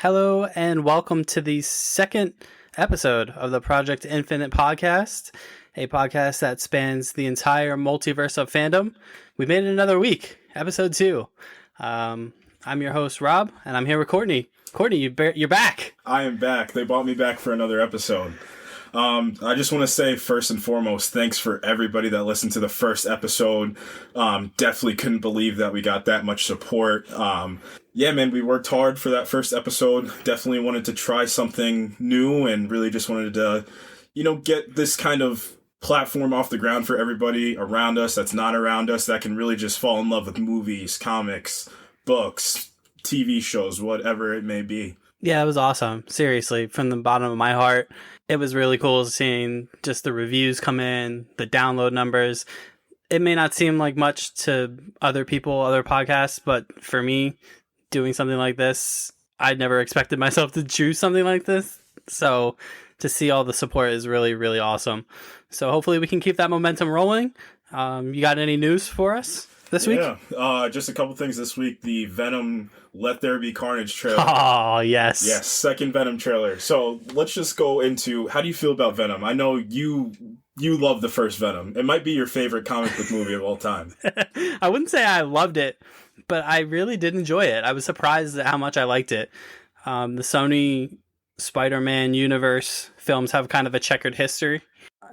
Hello and welcome to the second episode of the Project Infinite podcast, a podcast that spans the entire multiverse of fandom. We made it another week, episode 2. I'm your host, Rob, and I'm here with Courtney. Courtney, you're back. I am back. They brought me back for another episode. I just want to say, first and foremost, thanks for everybody that listened to the first episode. Definitely couldn't believe that we got that much support. Yeah, man, we worked hard for that first episode. Definitely wanted to try something new and really just wanted to, get this kind of platform off the ground for everybody around us that's not around us that can really just fall in love with movies, comics, books, TV shows, whatever it may be. Yeah, it was awesome. Seriously, from the bottom of my heart, it was really cool seeing just the reviews come in, the download numbers. It may not seem like much to other people, other podcasts, but for me, doing something like this, I never expected myself to choose something like this. So to see all the support is really, really awesome. So hopefully we can keep that momentum rolling. You got any news for us this week? Yeah, just a couple things this week. The Venom There Be Carnage trailer. Oh, yes. Yes, second Venom trailer. So let's just go into, how do you feel about Venom? I know you love the first Venom. It might be your favorite comic book movie of all time. I wouldn't say I loved it, but I really did enjoy it. I was surprised at how much I liked it. The Sony Spider-Man universe films have kind of a checkered history.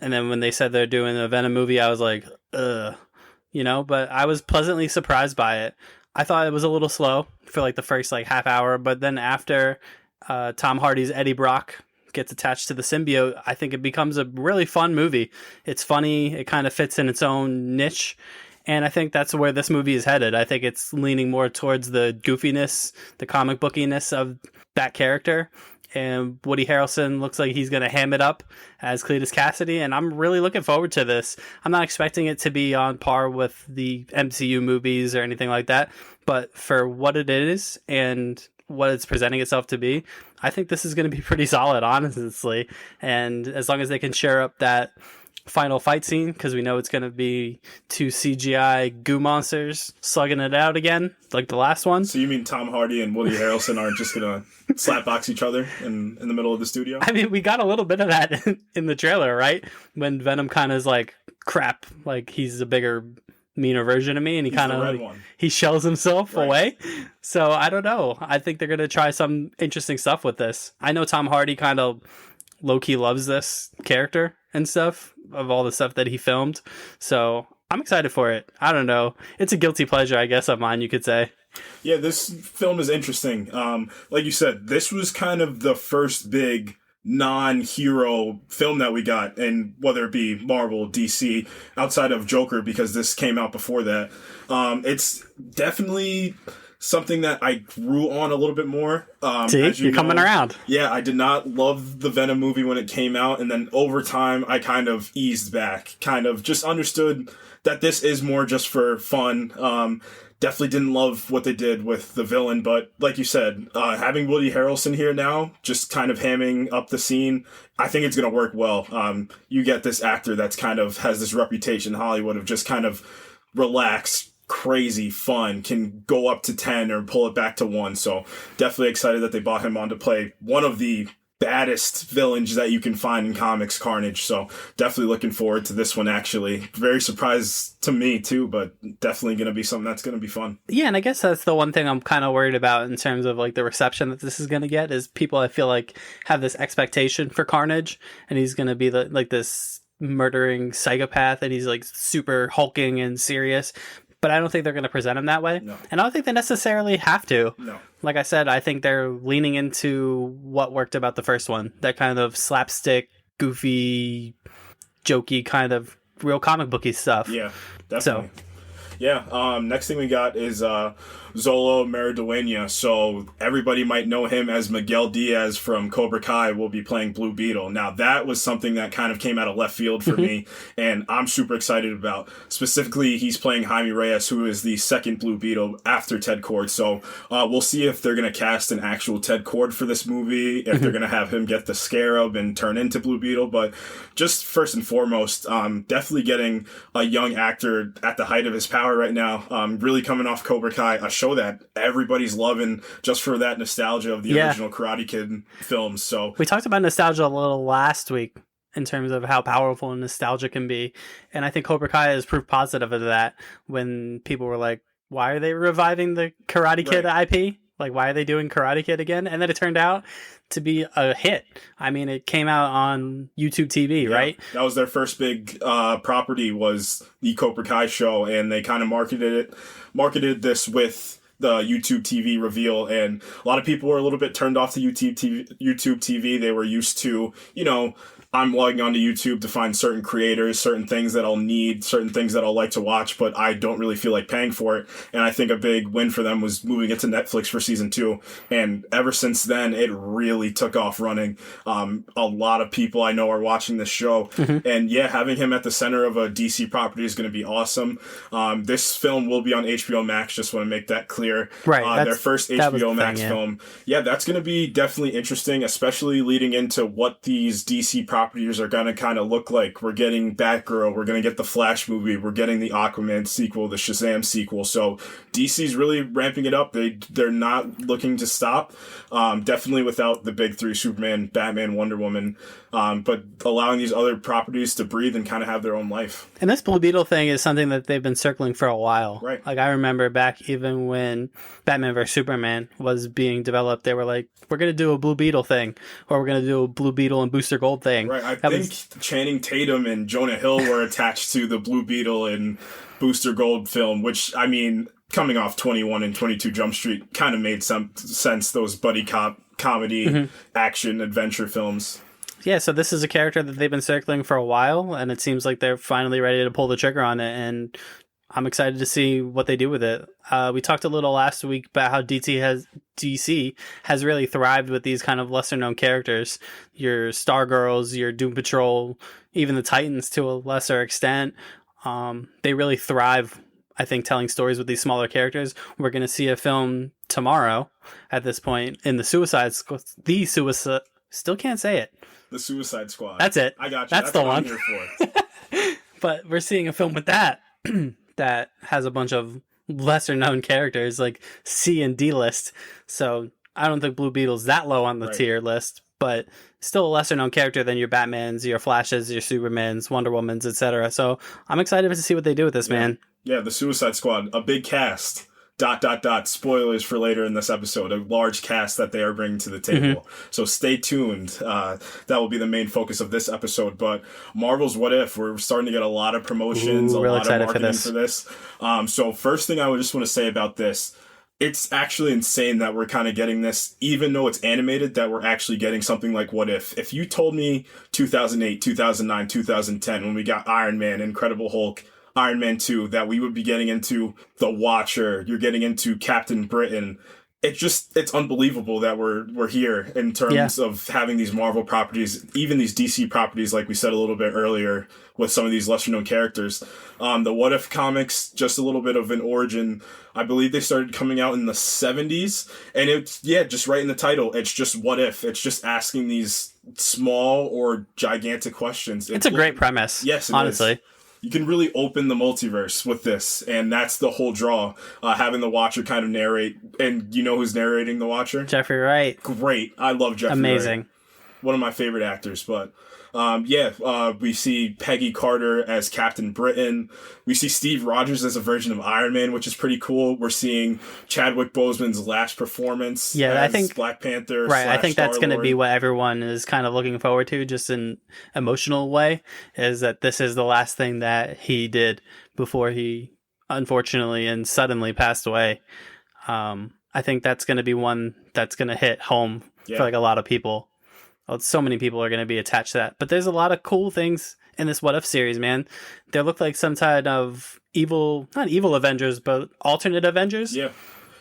And then when they said they're doing a Venom movie, I was like, ugh. But I was pleasantly surprised by it. I thought it was a little slow for like the first half hour, but then after Tom Hardy's Eddie Brock gets attached to the symbiote, I think it becomes a really fun movie. It's funny. It kind of fits in its own niche. And I think that's where this movie is headed. I think it's leaning more towards the goofiness, the comic bookiness of that character. And Woody Harrelson looks like he's going to ham it up as Cletus Cassidy. And I'm really looking forward to this. I'm not expecting it to be on par with the MCU movies or anything like that. But for what it is and what it's presenting itself to be, I think this is going to be pretty solid, honestly. And as long as they can share up that final fight scene, because we know it's going to be 2 CGI goo monsters slugging it out again, like the last one. So you mean Tom Hardy and Woody Harrelson aren't just going to slapbox each other in the middle of the studio? I mean, we got a little bit of that in the trailer, right? When Venom kind of is like, crap, like he's a bigger, meaner version of me, and he kind of he shells himself away. So I don't know. I think they're going to try some interesting stuff with this. I know Tom Hardy kind of low-key loves this character and stuff, of all the stuff that he filmed. So I'm excited for it. I don't know. It's a guilty pleasure, I guess, of mine, you could say. Yeah, this film is interesting. Like you said, this was kind of the first big non-hero film that we got, and whether it be Marvel, DC, outside of Joker, because this came out before that. It's definitely something that I grew on a little bit more. See, you're coming around. Yeah, I did not love the Venom movie when it came out, and then over time, I kind of eased back, kind of just understood that this is more just for fun. Definitely didn't love what they did with the villain, but like you said, having Woody Harrelson here now, just kind of hamming up the scene, I think it's going to work well. You get this actor that's kind of has this reputation in Hollywood of just kind of relaxed, crazy fun, can go up to 10 or pull it back to 1. So definitely excited that they brought him on to play one of the baddest villains that you can find in comics, Carnage. So definitely looking forward to this one, actually. Very surprised to me too, but definitely going to be something that's going to be fun. Yeah, and I guess that's the one thing I'm kind of worried about in terms of the reception that this is going to get, is people, I feel like, have this expectation for Carnage, and he's going to be this murdering psychopath, and he's super hulking and serious. But I don't think they're going to present him that way. No. And I don't think they necessarily have to. No. Like I said, I think they're leaning into what worked about the first one. That kind of slapstick, goofy, jokey kind of real comic booky stuff. Yeah, definitely. Next thing we got is Xolo Maridueña. So everybody might know him as Miguel Diaz from Cobra Kai will be playing Blue Beetle. Now that was something that kind of came out of left field for me, and I'm super excited about. Specifically, he's playing Jaime Reyes, who is the second Blue Beetle after Ted Kord. So we'll see if they're going to cast an actual Ted Kord for this movie, if they're going to have him get the Scarab and turn into Blue Beetle. But just first and foremost, definitely getting a young actor at the height of his powers Power right now. Really coming off Cobra Kai, a show that everybody's loving just for that nostalgia of the original Karate Kid films. So we talked about nostalgia a little last week in terms of how powerful nostalgia can be. And I think Cobra Kai is proof positive of that when people were like, why are they reviving the Karate Kid IP? Like, why are they doing Karate Kid again? And then it turned out to be a hit. I mean, it came out on YouTube TV, right? That was their first big property, was the Cobra Kai show, and they kind of marketed this with the YouTube TV reveal, and a lot of people were a little bit turned off the YouTube TV. They were used to, I'm logging onto YouTube to find certain creators, certain things that I'll need, certain things that I'll like to watch, but I don't really feel like paying for it. And I think a big win for them was moving it to Netflix for season 2. And ever since then, it really took off running. A lot of people I know are watching this show. Mm-hmm. And having him at the center of a DC property is going to be awesome. This film will be on HBO Max. Just want to make that clear. Right. Their first HBO Max film. Yeah, that's going to be definitely interesting, especially leading into what these DC properties are going to kind of look like. We're getting Batgirl, we're going to get the Flash movie, we're getting the Aquaman sequel, the Shazam sequel. So DC's really ramping it up. They're not looking to stop. Definitely without the big three, Superman, Batman, Wonder Woman, but allowing these other properties to breathe and kind of have their own life. And this Blue Beetle thing is something that they've been circling for a while. Right. Like, I remember back even when Batman vs. Superman was being developed, they were like, we're going to do a Blue Beetle thing, or we're going to do a Blue Beetle and Booster Gold thing. Right. I think Channing Tatum and Jonah Hill were attached to the Blue Beetle and Booster Gold film, which, I mean, coming off 21 and 22 Jump Street kind of made some sense, those buddy cop comedy action adventure films. Yeah, so this is a character that they've been circling for a while, and it seems like they're finally ready to pull the trigger on it, and I'm excited to see what they do with it. We talked a little last week about how DC has really thrived with these kind of lesser-known characters. Your Stargirls, your Doom Patrol, even the Titans to a lesser extent. They really thrive, I think, telling stories with these smaller characters. We're going to see a film tomorrow at this point in the Suicide Squad. Still can't say it. The Suicide Squad. That's it. I got you. That's the what one. I'm here for. But we're seeing a film with that that has a bunch of lesser known characters like C and D list. So I don't think Blue Beetle's that low on the tier list, but still a lesser known character than your Batmans, your Flashes, your Supermans, Wonder Womans, etc. So I'm excited to see what they do with this, man. Yeah, the Suicide Squad, a big cast. ... Spoilers for later in this episode. A large cast that they are bringing to the table. Mm-hmm. So stay tuned. That will be the main focus of this episode. But Marvel's What If, we're starting to get a lot of promotions, a lot of marketing for this. So first thing I would just want to say about this, it's actually insane that we're kind of getting this, even though it's animated, that we're actually getting something like What If. If you told me 2008, 2009, 2010, when we got Iron Man, Incredible Hulk, Iron Man 2, that we would be getting into The Watcher, you're getting into Captain Britain. It's unbelievable that we're here in terms of having these Marvel properties, even these DC properties, like we said a little bit earlier, with some of these lesser known characters. The What If comics, just a little bit of an origin. I believe they started coming out in the 70s, and it's, just right in the title, it's just What If. It's just asking these small or gigantic questions. It's a great premise. Yes, honestly. Is. You can really open the multiverse with this, and that's the whole draw. Having the Watcher kind of narrate, and you know who's narrating the Watcher? Jeffrey Wright. Great. I love Jeffrey Amazing. Wright. One of my favorite actors, but we see Peggy Carter as Captain Britain. We see Steve Rogers as a version of Iron Man, which is pretty cool. We're seeing Chadwick Boseman's last performance as I think Black Panther. Right, I think that's going to be what everyone is kind of looking forward to, just in emotional way, is that this is the last thing that he did before he unfortunately and suddenly passed away. I think that's going to be one that's going to hit home for like a lot of people. Well, so many people are going to be attached to that. But there's a lot of cool things in this What If series, man. They look like some kind of not evil Avengers, but alternate Avengers. Yeah.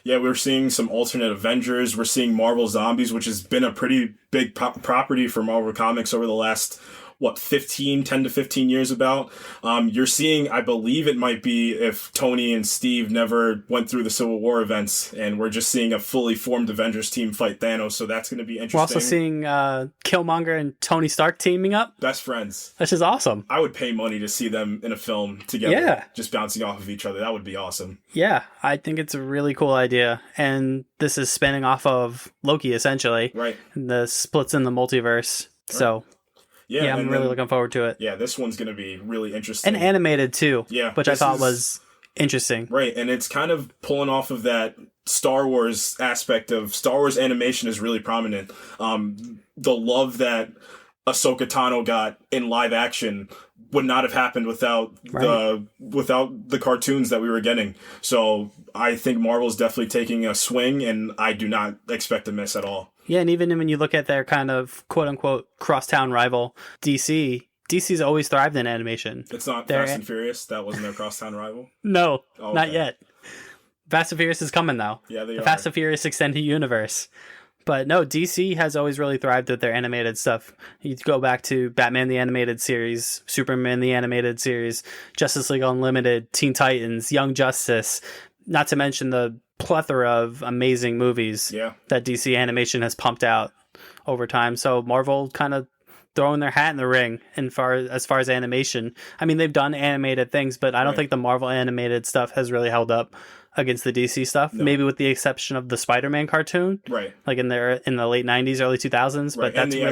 Yeah, we're seeing some alternate Avengers. We're seeing Marvel Zombies, which has been a pretty big property for Marvel Comics over the last, 10 to 15 years about. You're seeing, I believe it might be if Tony and Steve never went through the Civil War events, and we're just seeing a fully formed Avengers team fight Thanos, so that's going to be interesting. We're also seeing Killmonger and Tony Stark teaming up. Best friends. Which is awesome. I would pay money to see them in a film together, just bouncing off of each other. That would be awesome. Yeah, I think it's a really cool idea, and this is spinning off of Loki, essentially. Right. The splits in the multiverse, so... Yeah, I'm really looking forward to it. Yeah, this one's going to be really interesting. And animated, too. Yeah. Which I thought was interesting. Right, and it's kind of pulling off of that Star Wars aspect of Star Wars animation is really prominent. The love that Ahsoka Tano got in live action would not have happened without the cartoons that we were getting. So I think Marvel's definitely taking a swing, and I do not expect to miss at all. Yeah, and even when you look at their kind of quote-unquote crosstown rival, DC's always thrived in animation. It's not Fast and Furious? That wasn't their crosstown rival? No, not yet. Fast and Furious is coming, though. Yeah, they are. Fast and Furious Extended Universe. But no, DC has always really thrived with their animated stuff. You go back to Batman the Animated Series, Superman the Animated Series, Justice League Unlimited, Teen Titans, Young Justice, not to mention the plethora of amazing movies that DC Animation has pumped out over time. So Marvel kind of throwing their hat in the ring as far as animation. I mean, they've done animated things, but I don't think the Marvel animated stuff has really held up against the DC stuff. No. Maybe with the exception of the Spider-Man cartoon, like in the late '90s, early 2000s. But that's the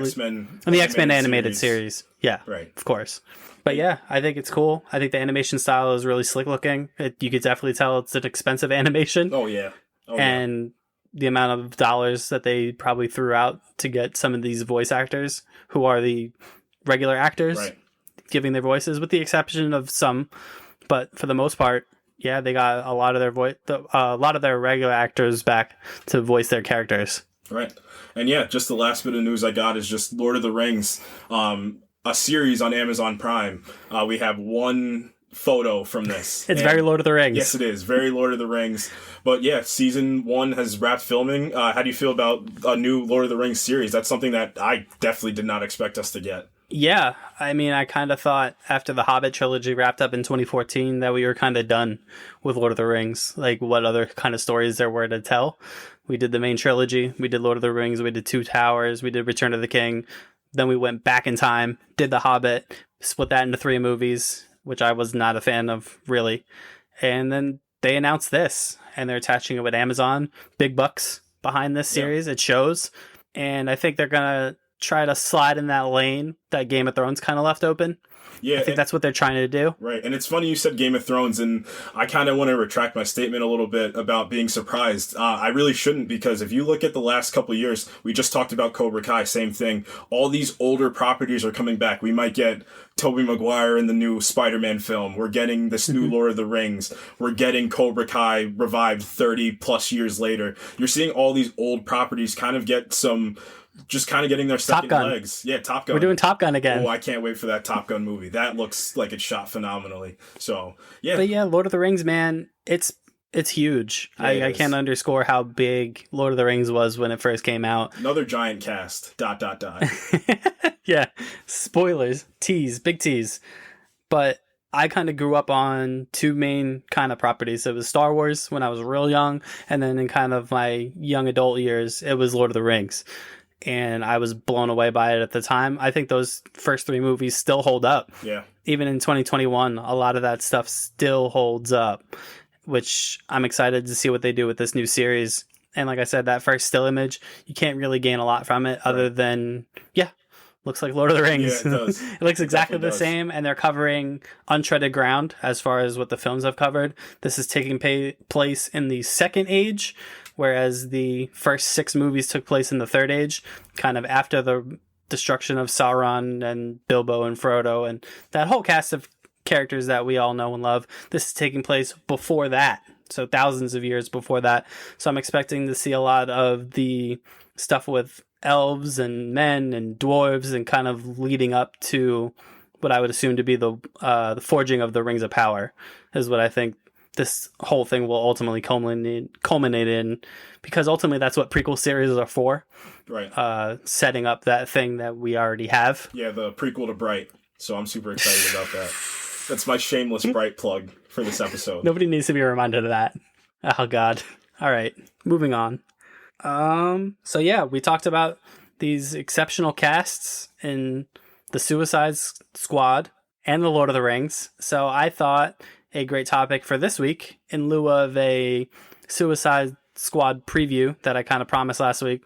X-Men animated series. Yeah, of course. But yeah, I think it's cool. I think the animation style is really slick looking. You could definitely tell it's an expensive animation. Oh yeah. And the amount of dollars that they probably threw out to get some of these voice actors who are the regular actors giving their voices, with the exception of some. But for the most part, yeah, they got a lot of their regular actors back to voice their characters. Right. And yeah, just the last bit of news I got is just Lord of the Rings. A series on Amazon Prime. We have one photo from this. It's very Lord of the Rings. Yes, it is. Very Lord of the Rings. But yeah, season 1 has wrapped filming. How do you feel about a new Lord of the Rings series? That's something that I definitely did not expect us to get. Yeah, I mean, I kind of thought after the Hobbit trilogy wrapped up in 2014 that we were kind of done with Lord of the Rings. Like, what other kind of stories there were to tell? We did the main trilogy. We did Lord of the Rings. We did Two Towers. We did Return of the King. Then we went back in time, did The Hobbit, split that into 3 movies, which I was not a fan of, really. And then they announced this, and they're attaching it with Amazon. Big bucks behind this series. It shows. And I think they're going to try to slide in that lane that Game of Thrones kind of left open. Yeah, I think that's what they're trying to do. Right. And it's funny you said Game of Thrones, and I kind of want to retract my statement a little bit about being surprised. I really shouldn't, because if you look at the last couple of years, we just talked about Cobra Kai, same thing. All these older properties are coming back. We might get Tobey Maguire in the new Spider-Man film. We're getting this new Lord of the Rings. We're getting Cobra Kai revived 30 plus years later. You're seeing all these old properties kind of get some... just kind of getting their second legs. Yeah, Top Gun. We're doing Top Gun again. Oh, I can't wait for that Top Gun movie. That looks like it's shot phenomenally. So, yeah. But yeah, Lord of the Rings, man, it's huge. Yeah, I can't underscore how big Lord of the Rings was when it first came out. Another giant cast. ... Yeah. Spoilers. Big tease. But I kind of grew up on 2 main kind of properties. It was Star Wars when I was real young, and then in kind of my young adult years, it was Lord of the Rings. And I was blown away by it at the time. I think those first 3 movies still hold up. Yeah. Even in 2021, a lot of that stuff still holds up, which I'm excited to see what they do with this new series. And like I said, that first still image, you can't really gain a lot from it other than, looks like Lord of the Rings. Yeah, it does. It looks exactly the same, and they're covering untreaded ground as far as what the films have covered. This is taking place in the Second Age, whereas the first 6 movies took place in the Third Age, kind of after the destruction of Sauron and Bilbo and Frodo and that whole cast of characters that we all know and love. This is taking place before that, so thousands of years before that. So I'm expecting to see a lot of the stuff with elves and men and dwarves and kind of leading up to what I would assume to be the forging of the Rings of Power is what I think this whole thing will ultimately culminate in, because ultimately that's what prequel series are for. Right. Setting up that thing that we already have. Yeah, the prequel to Bright. So I'm super excited about that. That's my shameless Bright plug for this episode. Nobody needs to be reminded of that. Oh, God. All right, moving on. So yeah, we talked about these exceptional casts in the Suicide Squad and the Lord of the Rings. So I thought a great topic for this week, in lieu of a Suicide Squad preview that I kind of promised last week.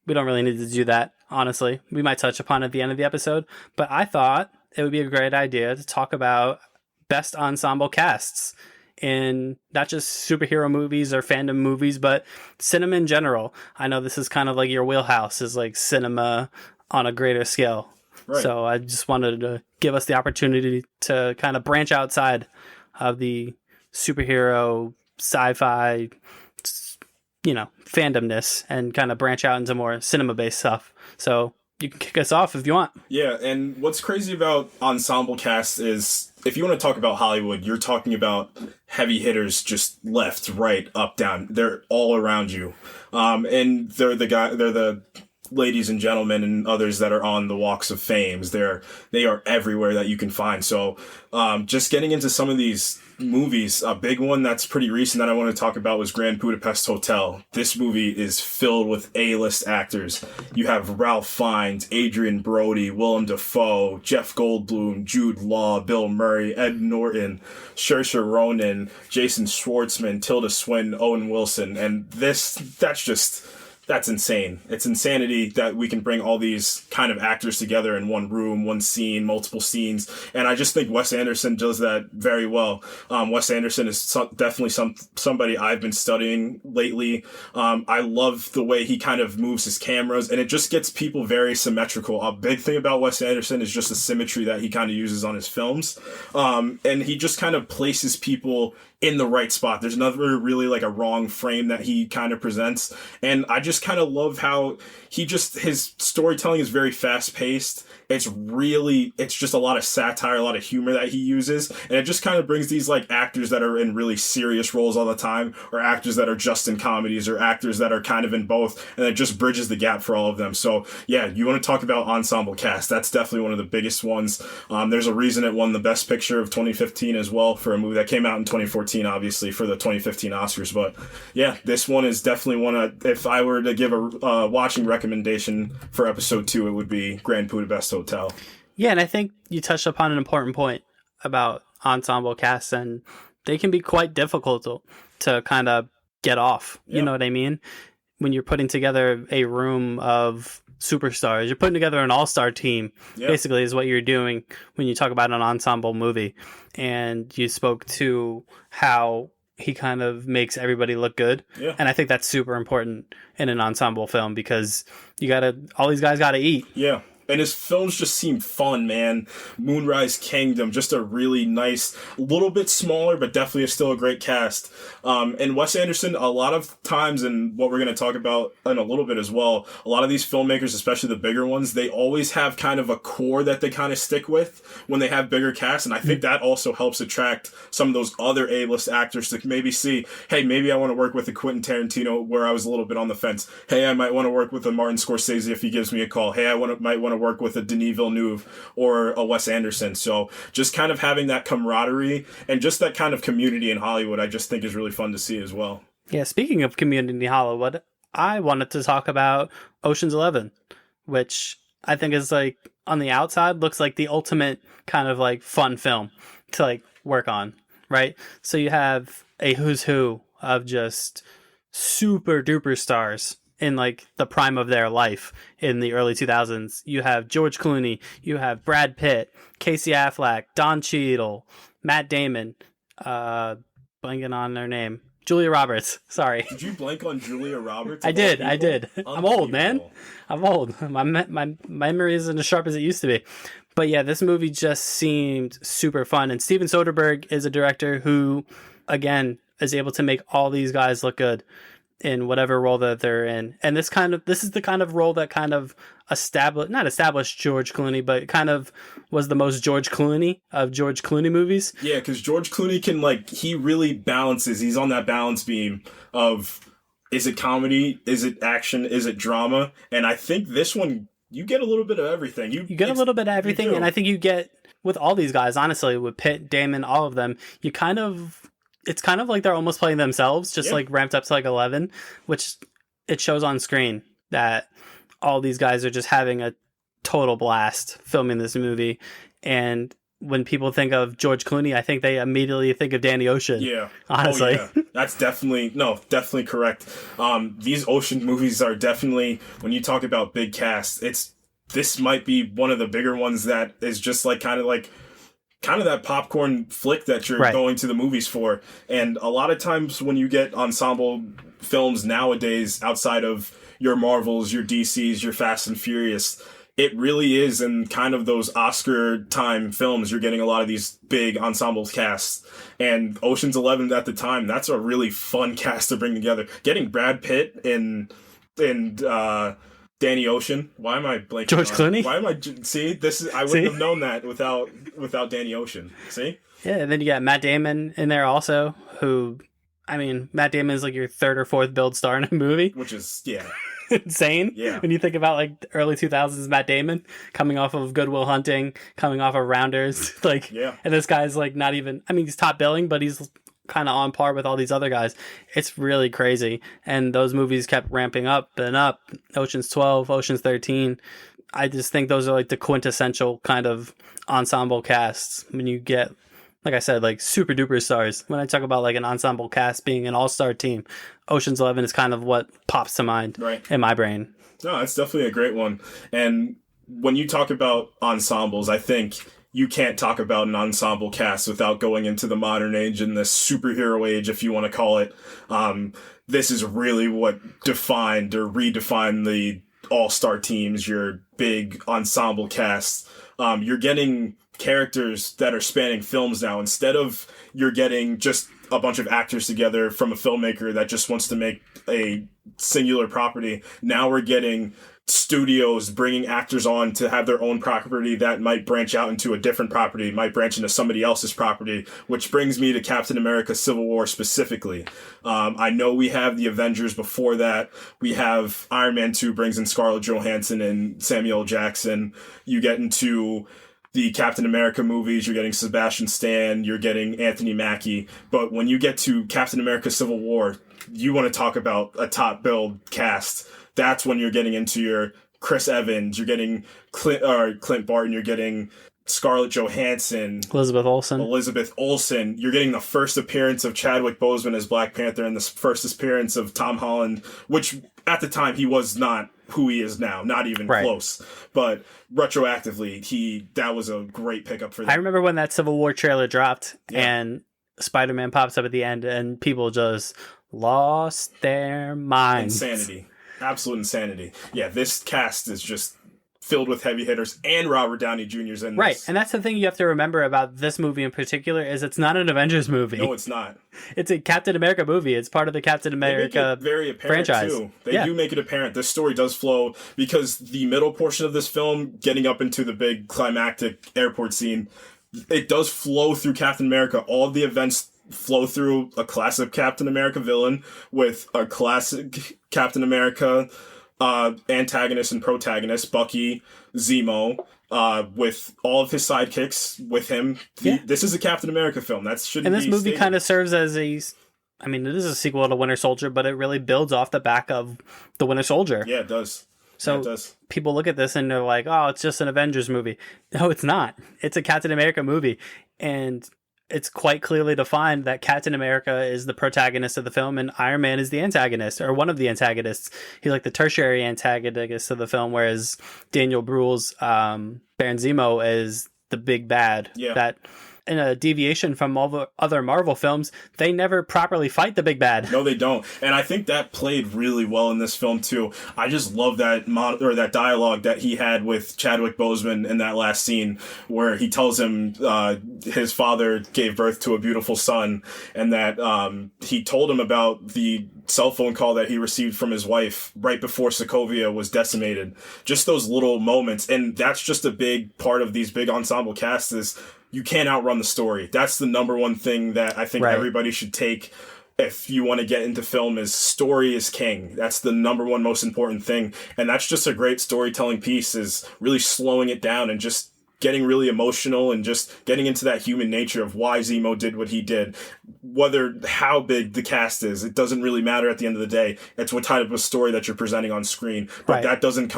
We don't really need to do that, honestly. We might touch upon it at the end of the episode, but I thought it would be a great idea to talk about best ensemble casts in not just superhero movies or fandom movies, but cinema in general. I know this is kind of like your wheelhouse, is like cinema on a greater scale. Right. So I just wanted to give us the opportunity to kind of branch outside of the superhero, sci-fi, fandomness, and kind of branch out into more cinema-based stuff. So you can kick us off if you want. Yeah, and what's crazy about ensemble casts is, if you want to talk about Hollywood, you're talking about heavy hitters just left, right, up, down. They're all around you. And they're the ladies and gentlemen and others that are on the walks of fame. They are everywhere that you can find. So just getting into some of these movies, a big one that's pretty recent that I want to talk about was Grand Budapest Hotel. This movie is filled with A-list actors. You have Ralph Fiennes, Adrian Brody, Willem Dafoe, Jeff Goldblum, Jude Law, Bill Murray, Ed Norton, Saoirse Ronan, Jason Schwartzman, Tilda Swinton, Owen Wilson, and that's insane. It's insanity that we can bring all these kind of actors together in one room, one scene, multiple scenes. And I just think Wes Anderson does that very well. Wes Anderson is definitely somebody I've been studying lately. I love the way he kind of moves his cameras, and it just gets people very symmetrical. A big thing about Wes Anderson is just the symmetry that he kind of uses on his films. And he just kind of places people in the right spot. There's never really like a wrong frame that he kind of presents. And I just kind of love how his storytelling is very fast paced. It's just a lot of satire, a lot of humor that he uses. And it just kind of brings these like actors that are in really serious roles all the time, or actors that are just in comedies, or actors that are kind of in both. And it just bridges the gap for all of them. So yeah, you want to talk about ensemble cast. That's definitely one of the biggest ones. There's a reason it won the best picture of 2015 as well, for a movie that came out in 2014, obviously, for the 2015 Oscars. But yeah, this one is definitely one if I were to give a watching recommendation for episode 2, it would be Grand Budapest Hotel. Yeah, and I think you touched upon an important point about ensemble casts, and they can be quite difficult to kind of get off. You know what I mean? When you're putting together a room of superstars, you're putting together an all-star team, basically, is what you're doing when you talk about an ensemble movie. And you spoke to how he kind of makes everybody look good. Yeah. And I think that's super important in an ensemble film, because all these guys gotta eat. Yeah. And his films just seem fun, man. Moonrise Kingdom, just a really nice, little bit smaller, but definitely still a great cast. And Wes Anderson, a lot of times, and what we're going to talk about in a little bit as well, a lot of these filmmakers, especially the bigger ones, they always have kind of a core that they kind of stick with when they have bigger casts. And I think that also helps attract some of those other A-list actors to maybe see, hey, maybe I want to work with a Quentin Tarantino, where I was a little bit on the fence. Hey, I might want to work with a Martin Scorsese if he gives me a call. Hey, might want to work with a Denis Villeneuve or a Wes Anderson. So just kind of having that camaraderie and just that kind of community in Hollywood, I just think is really fun to see as well. Yeah, speaking of community in Hollywood, I wanted to talk about Ocean's 11, which I think is like, on the outside, looks like the ultimate kind of like fun film to like work on, right? So you have a who's who of just super duper stars in like the prime of their life in the early 2000s. You have George Clooney, you have Brad Pitt, Casey Affleck, Don Cheadle, Matt Damon, blanking on their name, Julia Roberts. Sorry. Did you blank on Julia Roberts? I did. I'm old, man. I'm old. My memory isn't as sharp as it used to be. But yeah, this movie just seemed super fun. And Steven Soderbergh is a director who, again, is able to make all these guys look good. in whatever role that they're in. And this is the kind of role that kind of not established George Clooney, but kind of was the most George Clooney of George Clooney movies. Yeah, because George Clooney can, like, he really balances. He's on that balance beam of, is it comedy? Is it action? Is it drama? And I think this one, you get a little bit of everything. You get a little bit of everything, and I think you get, with all these guys, honestly, with Pitt, Damon, all of them, it's kind of like they're almost playing themselves, just like ramped up to like 11, which it shows on screen that all these guys are just having a total blast filming this movie. And when people think of George Clooney, I think they immediately think of Danny Ocean. Yeah. Honestly. Oh, yeah. That's definitely correct. These Ocean movies are definitely, when you talk about big cast, this might be one of the bigger ones that is just like kind of that popcorn flick that you're going to the movies for. And a lot of times when you get ensemble films nowadays, outside of your Marvels, your DCs, your Fast and Furious, it really is in kind of those Oscar time films, you're getting a lot of these big ensemble casts. And Ocean's 11 at the time, that's a really fun cast to bring together. Getting Brad Pitt and Danny Ocean. Why am I blanking? George Clooney? Why am I... See, I wouldn't have known that without Danny Ocean. See? Yeah, and then you got Matt Damon in there also, who... I mean, Matt Damon is like your third or fourth build star in a movie. Which is, yeah. Insane. Yeah. When you think about like the early 2000s Matt Damon, coming off of Good Will Hunting, coming off of Rounders. Like, yeah. And this guy's like not even... I mean, he's top billing, but he's kind of on par with all these other guys. It's really crazy. And those movies kept ramping up and up. Ocean's 12, Ocean's 13. I just think those are like the quintessential kind of ensemble casts when you get, like I said, like super duper stars. When I talk about like an ensemble cast being an all-star team, Ocean's 11 is kind of what pops to mind in my brain. No, it's definitely a great one. And when you talk about ensembles, I think you can't talk about an ensemble cast without going into the modern age and the superhero age, if you want to call it. This is really what defined or redefined the all-star teams, your big ensemble casts. You're getting characters that are spanning films now. Instead of you're getting just a bunch of actors together from a filmmaker that just wants to make a singular property, now we're getting studios bringing actors on to have their own property that might branch out into a different property, might branch into somebody else's property, which brings me to Captain America Civil War specifically. I know we have the Avengers before that. We have Iron Man 2 brings in Scarlett Johansson and Samuel L. Jackson. You get into the Captain America movies, you're getting Sebastian Stan, you're getting Anthony Mackie. But when you get to Captain America Civil War, you want to talk about a top build cast. That's when you're getting into your Chris Evans, you're getting Clint Barton, you're getting Scarlett Johansson, Elizabeth Olsen. You're getting the first appearance of Chadwick Boseman as Black Panther and the first appearance of Tom Holland, which at the time he was not who he is now, not even close. But retroactively, that was a great pickup for them. I remember when that Civil War trailer dropped and Spider-Man pops up at the end and people just lost their minds. Insanity. Absolute insanity. Yeah, this cast is just filled with heavy hitters, and Robert Downey Jr.'s in this. Right, and that's the thing you have to remember about this movie in particular, is it's not an Avengers movie. No, it's not. It's a Captain America movie. It's part of the Captain America very apparent franchise. Too. They do make it apparent. This story does flow, because the middle portion of this film, getting up into the big climactic airport scene, it does flow through Captain America. All of the events flow through a classic Captain America villain with a classic Captain America antagonist and protagonist, Bucky, Zemo, with all of his sidekicks with him. This is a Captain America film. That shouldn't be. And this movie kind of serves as it is a sequel to Winter Soldier, but it really builds off the back of the Winter Soldier. Yeah, it does. So people look at this and they're like, oh, it's just an Avengers movie. No, it's not. It's a Captain America movie. And it's quite clearly defined that Captain America is the protagonist of the film and Iron Man is the antagonist, or one of the antagonists. He's like the tertiary antagonist of the film, whereas Daniel Bruhl's Baron Zemo is the big bad. Yeah. That in a deviation from all the other Marvel films, they never properly fight the big bad. No, they don't. And I think that played really well in this film too. I just love that that dialogue that he had with Chadwick Boseman in that last scene where he tells him his father gave birth to a beautiful son, and that he told him about the cell phone call that he received from his wife right before Sokovia was decimated. Just those little moments. And that's just a big part of these big ensemble casts is you can't outrun the story. That's the number one thing that I think everybody should take if you want to get into film is story is king. That's the number one most important thing. And that's just a great storytelling piece is really slowing it down and just getting really emotional and just getting into that human nature of why Zemo did what he did. Whether how big the cast is, it doesn't really matter at the end of the day. It's what type of story that you're presenting on screen. But that doesn't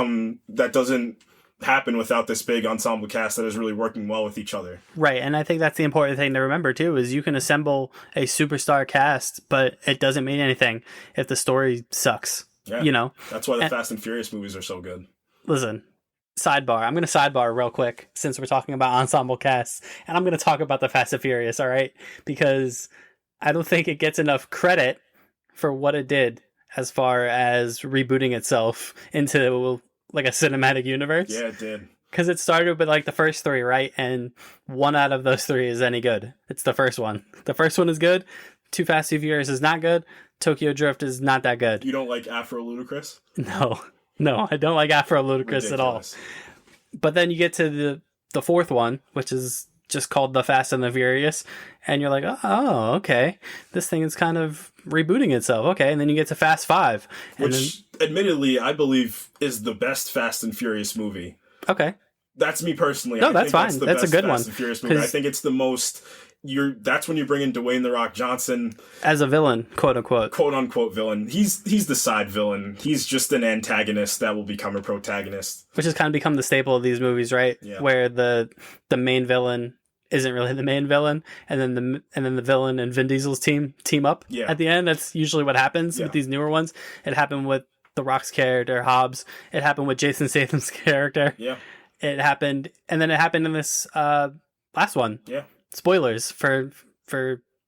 happen without this big ensemble cast that is really working well with each other. Right, and I think that's the important thing to remember too, is you can assemble a superstar cast, but it doesn't mean anything if the story sucks. Yeah, you know? That's why the Fast and Furious movies are so good. Listen, sidebar. I'm going to sidebar real quick since we're talking about ensemble casts, and I'm going to talk about the Fast and Furious, all right? Because I don't think it gets enough credit for what it did as far as rebooting itself into like a cinematic universe. Yeah, it did. Because it started with like the first three, right? And one out of those three is any good. It's the first one. The first one is good. Too Fast, Too Furious is not good. Tokyo Drift is not that good. You don't like Afro Ludacris? No, I don't like Afro Ludacris at all. But then you get to the fourth one, which is just called The Fast and the Furious, and you're like, oh, okay, this thing is kind of rebooting itself. Okay, and then you get to Fast 5. Which, admittedly, I believe is the best Fast and Furious movie. Okay. That's me personally. No, that's fine. That's a good one. Fast and Furious movie. I think it's the most... That's when you bring in Dwayne "The Rock" Johnson as a villain, quote unquote villain. He's the side villain. He's just an antagonist that will become a protagonist, which has kind of become the staple of these movies, right? Yeah. Where the main villain isn't really the main villain, and then the villain and Vin Diesel's team up at the end. That's usually what happens with these newer ones. It happened with The Rock's character Hobbs. It happened with Jason Statham's character. Yeah. It happened, and then it happened in this last one. Yeah. Spoilers for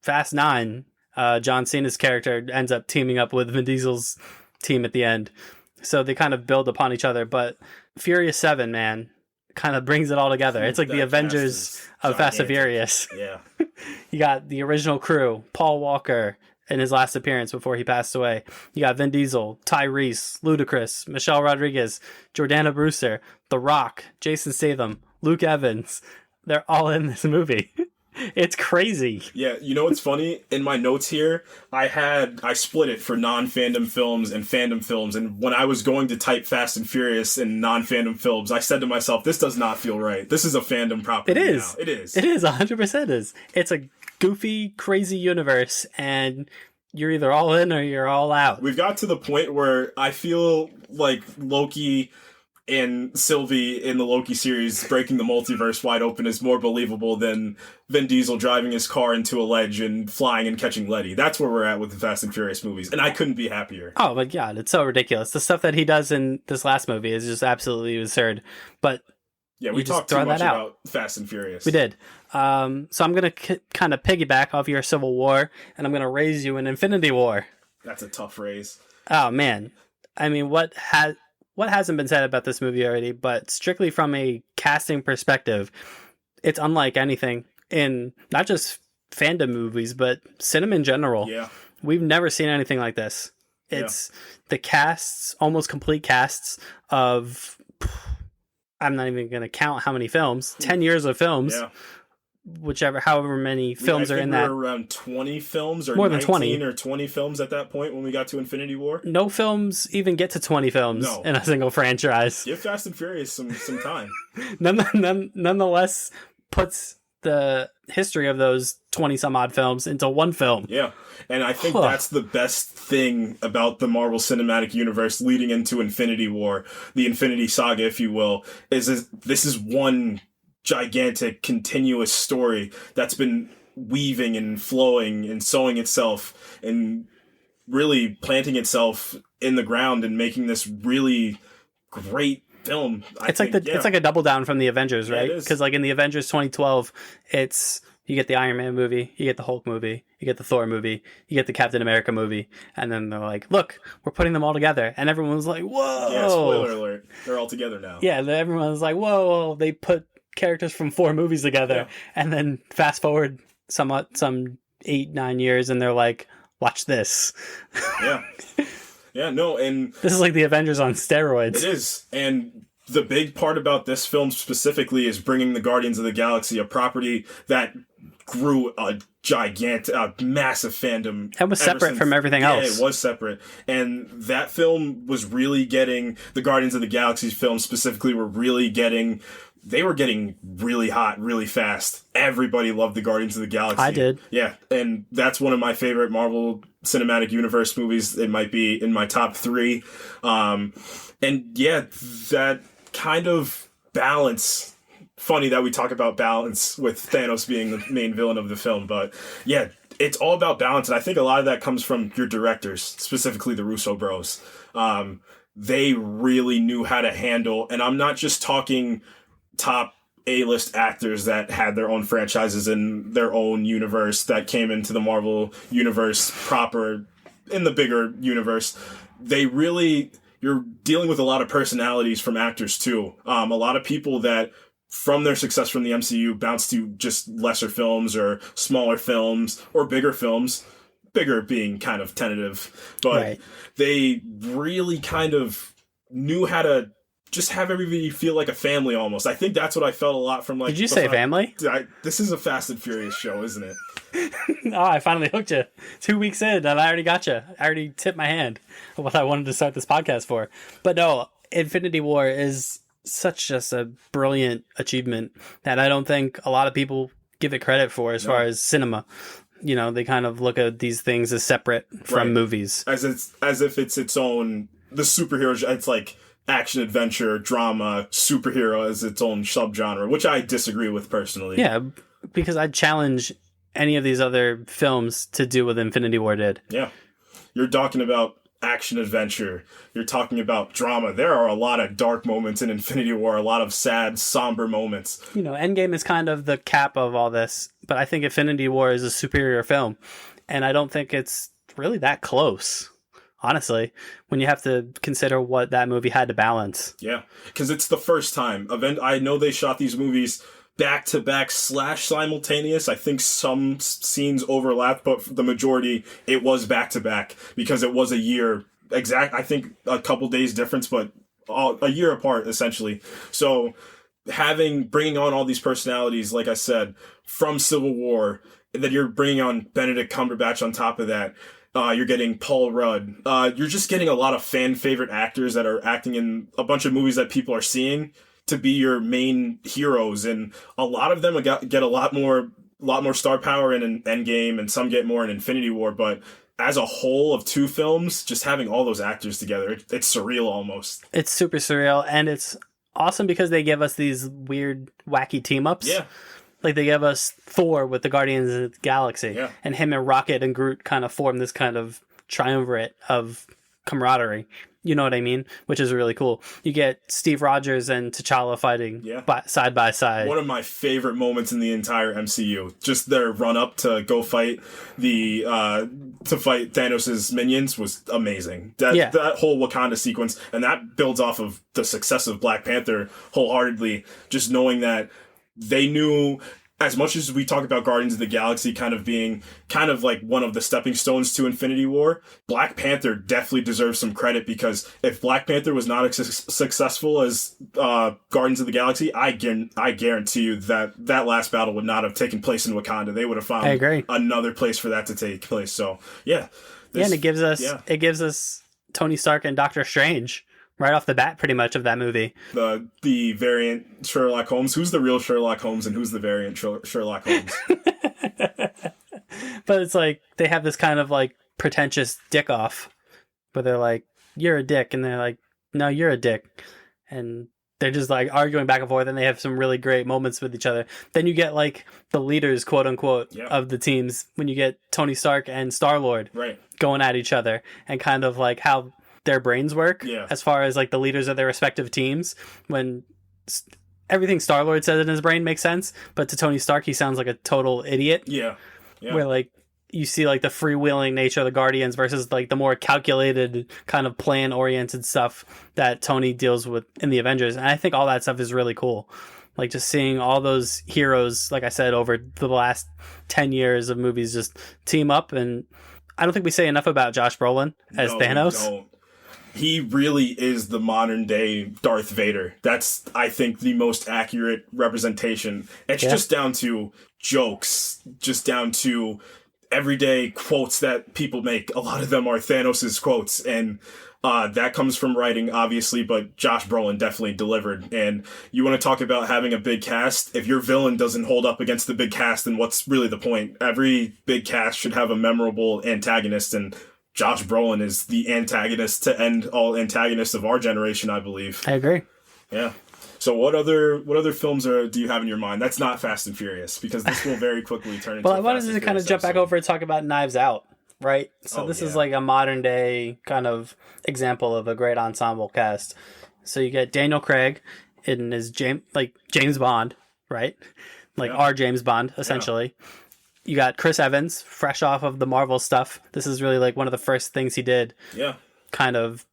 Fast 9. John Cena's character ends up teaming up with Vin Diesel's team at the end. So they kind of build upon each other. But Furious 7, man, kind of brings it all together. It's like the Avengers of Fast and Furious. Yeah. You got the original crew, Paul Walker in his last appearance before he passed away. You got Vin Diesel, Tyrese, Ludacris, Michelle Rodriguez, Jordana Brewster, The Rock, Jason Statham, Luke Evans. They're all in this movie. It's crazy. Yeah, you know what's funny? In my notes here, I split it for non-fandom films and fandom films, and when I was going to type Fast and Furious in non-fandom films, I said to myself, this does not feel right. This is a fandom property. It is. Now. It is. It is, 100% is. It's a goofy, crazy universe, and you're either all in or you're all out. We've got to the point where I feel like Loki and Sylvie in the Loki series breaking the multiverse wide open is more believable than Vin Diesel driving his car into a ledge and flying and catching Letty. That's where we're at with the Fast and Furious movies, and I couldn't be happier. Oh my god, it's so ridiculous. The stuff that he does in this last movie is just absolutely absurd. But yeah, we talked too much about Fast and Furious. We did. So I'm going to kind of piggyback off your Civil War, and I'm going to raise you an Infinity War. That's a tough raise. Oh man, I mean, what hasn't been said about this movie already, but strictly from a casting perspective, it's unlike anything in not just fandom movies, but cinema in general. Yeah. We've never seen anything like this. It's the casts, almost complete casts of, I'm not even going to count how many films, 10 years of films. Yeah. However many films are in that. We were around 20 films or more than 20 or 20 films at that point when we got to Infinity War. No films even get to 20 films in a single franchise. Give Fast and Furious some time. Nonetheless, puts the history of those 20 some odd films into one film. Yeah. And I think that's the best thing about the Marvel Cinematic Universe leading into Infinity War, the Infinity Saga, if you will, is this is one gigantic continuous story that's been weaving and flowing and sowing itself and really planting itself in the ground and making this really great film. It's like a double down from the Avengers, right? Because like in the Avengers 2012, it's You get the Iron Man movie, you get the Hulk movie, you get the Thor movie, you get the Captain America movie, and then they're like, look, we're putting them all together. And everyone's like, whoa! Yeah, spoiler alert. They're all together now. Yeah, everyone's like, whoa, they put characters from 4 movies together. Yeah. And then fast forward some 8-9 years, and they're like, watch this. Yeah. Yeah, no, and... This is like the Avengers on steroids. It is, and the big part about this film specifically is bringing the Guardians of the Galaxy, a property that grew a massive fandom. It was separate from everything else. Yeah, it was separate. And that film was really getting, the Guardians of the Galaxy films specifically were really getting, they were getting really hot really fast. Everybody loved the Guardians of the Galaxy. I did. Yeah, and that's one of my favorite Marvel Cinematic Universe movies. It might be in my top 3. And yeah, that kind of balance... Funny that we talk about balance with Thanos being the main villain of the film, but yeah, it's all about balance, and I think a lot of that comes from your directors, specifically the Russo bros. They really knew how to handle, and I'm not just talking top A-list actors that had their own franchises in their own universe that came into the Marvel universe proper, in the bigger universe. They really... You're dealing with a lot of personalities from actors, too. A lot of people that... from their success from the MCU, bounce to just lesser films or smaller films or bigger films. Bigger being kind of tentative. But right. They really kind of knew how to just have everybody feel like a family almost. I think that's what I felt a lot from like... Did you say family? This is a Fast and Furious show, isn't it? Oh, I finally hooked you. 2 weeks in and I already got you. I already tipped my hand of what I wanted to start this podcast for. But no, Infinity War is... such just a brilliant achievement that I don't think a lot of people give it credit for as far as cinema. You know, they kind of look at these things as separate from movies. As if it's its own, the superhero, it's like action, adventure, drama, superhero as its own subgenre, which I disagree with personally. Yeah, because I'd challenge any of these other films to do what Infinity War did. Yeah. You're talking about action adventure, you're talking about drama. There are a lot of dark moments in Infinity War, a lot of sad, somber moments. You know, Endgame is kind of the cap of all this, but I think Infinity War is a superior film, and I don't think it's really that close, honestly, when you have to consider what that movie had to balance. Yeah, because it's the first time. I know they shot these movies back-to-back / simultaneous. I think some scenes overlapped, but for the majority, it was back-to-back because it was a year exact. I think a couple days difference, but a year apart, essentially. So bringing on all these personalities, like I said, from Civil War, that you're bringing on Benedict Cumberbatch on top of that. You're getting Paul Rudd. You're just getting a lot of fan-favorite actors that are acting in a bunch of movies that people are seeing to be your main heroes, and a lot of them get a lot more star power in an Endgame, and some get more in Infinity War. But as a whole of 2 films, just having all those actors together, it's surreal almost. It's super surreal, and it's awesome because they give us these weird, wacky team ups. Yeah. Like they give us Thor with the Guardians of the Galaxy, and him and Rocket and Groot kind of form this kind of triumvirate of camaraderie. You know what I mean? Which is really cool. You get Steve Rogers and T'Challa fighting side by side. One of my favorite moments in the entire MCU. Just their run up to go fight to fight Thanos' minions was amazing. That whole Wakanda sequence, and that builds off of the success of Black Panther wholeheartedly. Just knowing that they knew, as much as we talk about Guardians of the Galaxy kind of being kind of like one of the stepping stones to Infinity War, Black Panther definitely deserves some credit, because if Black Panther was not as successful as Guardians of the Galaxy, I guarantee you that last battle would not have taken place in Wakanda. They would have found another place for that to take place. So yeah. And it gives us Tony Stark and Doctor Strange right off the bat, pretty much, of that movie. The variant Sherlock Holmes. Who's the real Sherlock Holmes and who's the variant Sherlock Holmes? But it's like they have this kind of like pretentious dick off where they're like, you're a dick, and they're like, no, you're a dick, and they're just like arguing back and forth, and they have some really great moments with each other. Then you get like the leaders, quote unquote, of the teams, when you get Tony Stark and Star-Lord going at each other, and kind of like how their brains work as far as like the leaders of their respective teams. When everything Star-Lord says in his brain makes sense, but to Tony Stark, he sounds like a total idiot. Yeah. Where, like, you see, like, the freewheeling nature of the Guardians versus, like, the more calculated kind of plan-oriented stuff that Tony deals with in the Avengers. And I think all that stuff is really cool. Like, just seeing all those heroes, like I said, over the last 10 years of movies just team up. And I don't think we say enough about Josh Brolin as Thanos. No. He really is the modern day Darth Vader. That's, I think, the most accurate representation. It's just down to jokes, just down to everyday quotes that people make. A lot of them are Thanos' quotes, and that comes from writing, obviously, but Josh Brolin definitely delivered. And you want to talk about having a big cast? If your villain doesn't hold up against the big cast, then what's really the point? Every big cast should have a memorable antagonist, and Josh Brolin is the antagonist to end all antagonists of our generation, I believe. I agree. Yeah. So what other films do you have in your mind? That's not Fast and Furious, because this will very quickly turn into Well, I wanted to kind of jump back over and talk about Knives Out, right? So this is like a modern day kind of example of a great ensemble cast. So you get Daniel Craig in his James Bond, right? Like our James Bond, essentially. Yeah. You got Chris Evans, fresh off of the Marvel stuff. This is really like one of the first things he did. Yeah. Kind of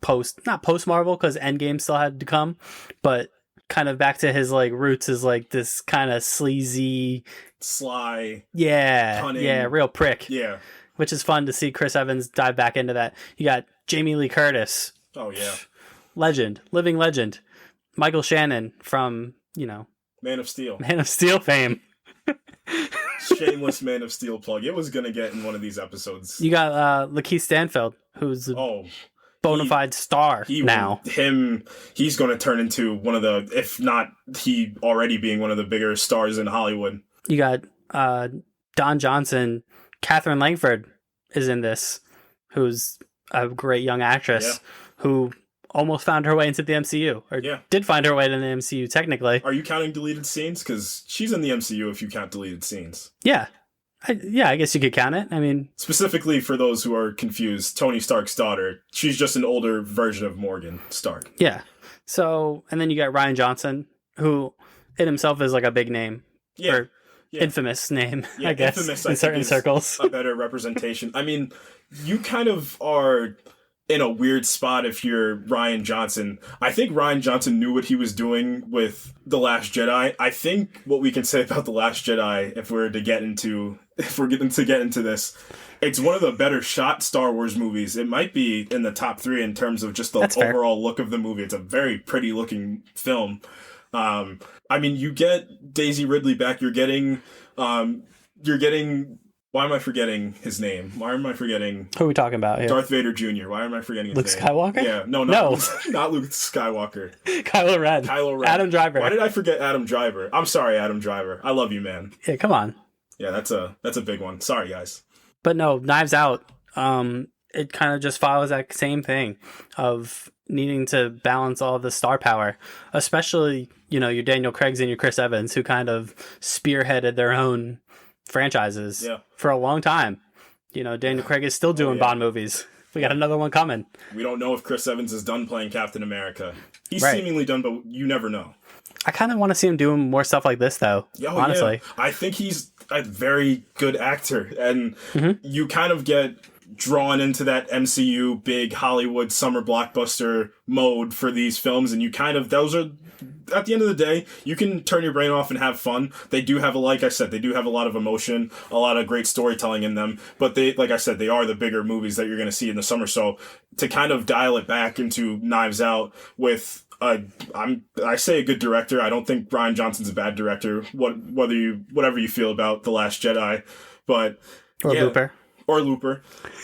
not post Marvel, because Endgame still had to come, but kind of back to his like roots is like this kind of sleazy, sly, cunning, real prick. Yeah. Which is fun to see Chris Evans dive back into that. You got Jamie Lee Curtis. Oh yeah. Legend, living legend. Michael Shannon from, Man of Steel fame. Shameless Man of Steel plug. It was gonna get in one of these episodes. You got Lakeith Stanfield, who's a bona fide star now. He's going to turn into one of the, if not he already being one of the bigger stars in Hollywood. You got Don Johnson. Catherine Langford is in this, who's a great young actress who almost found her way into the MCU, or did find her way to the MCU, technically. Are you counting deleted scenes? Because she's in the MCU if you count deleted scenes. Yeah. I guess you could count it. I mean... Specifically for those who are confused, Tony Stark's daughter, she's just an older version of Morgan Stark. Yeah. So, and then you got Ryan Johnson, who in himself is like a big name. Yeah. Or infamous name, I guess, infamous, in certain circles. A better representation. I mean, you kind of are in a weird spot if you're Ryan Johnson. I think Ryan Johnson knew what he was doing with The Last Jedi. I think what we can say about The Last Jedi, if we're getting to this, it's one of the better shot Star Wars movies. It might be in the top 3 in terms of just the overall look of the movie. It's a very pretty looking film. I mean, you get Daisy Ridley back. You're getting why am I forgetting his name? Why am I forgetting... Who are we talking about here? Darth Vader Jr. Why am I forgetting his name? Luke Skywalker? Yeah, no. Not Luke Skywalker. Kylo Ren. Adam Driver. Why did I forget Adam Driver? I'm sorry, Adam Driver. I love you, man. Yeah, come on. Yeah, that's a big one. Sorry, guys. But no, Knives Out, it kind of just follows that same thing of needing to balance all the star power, especially, your Daniel Craigs and your Chris Evans, who kind of spearheaded their own franchises for a long time. Daniel Craig is still doing Bond movies. We got another one coming. We don't know if Chris Evans is done playing Captain America. He's seemingly done, but you never know. I kind of want to see him doing more stuff like this, though, honestly. Yeah. I think he's a very good actor, and you kind of get drawn into that MCU big Hollywood summer blockbuster mode for these films, and you kind of, those are, at the end of the day, you can turn your brain off and have fun. They do have, like I said, they do have a lot of emotion, a lot of great storytelling in them, but they, like I said, they are the bigger movies that you're going to see in the summer. So to kind of dial it back into Knives Out with I say a good director. I don't think Ryan Johnson's a bad director. Whatever you feel about The Last Jedi, but Looper.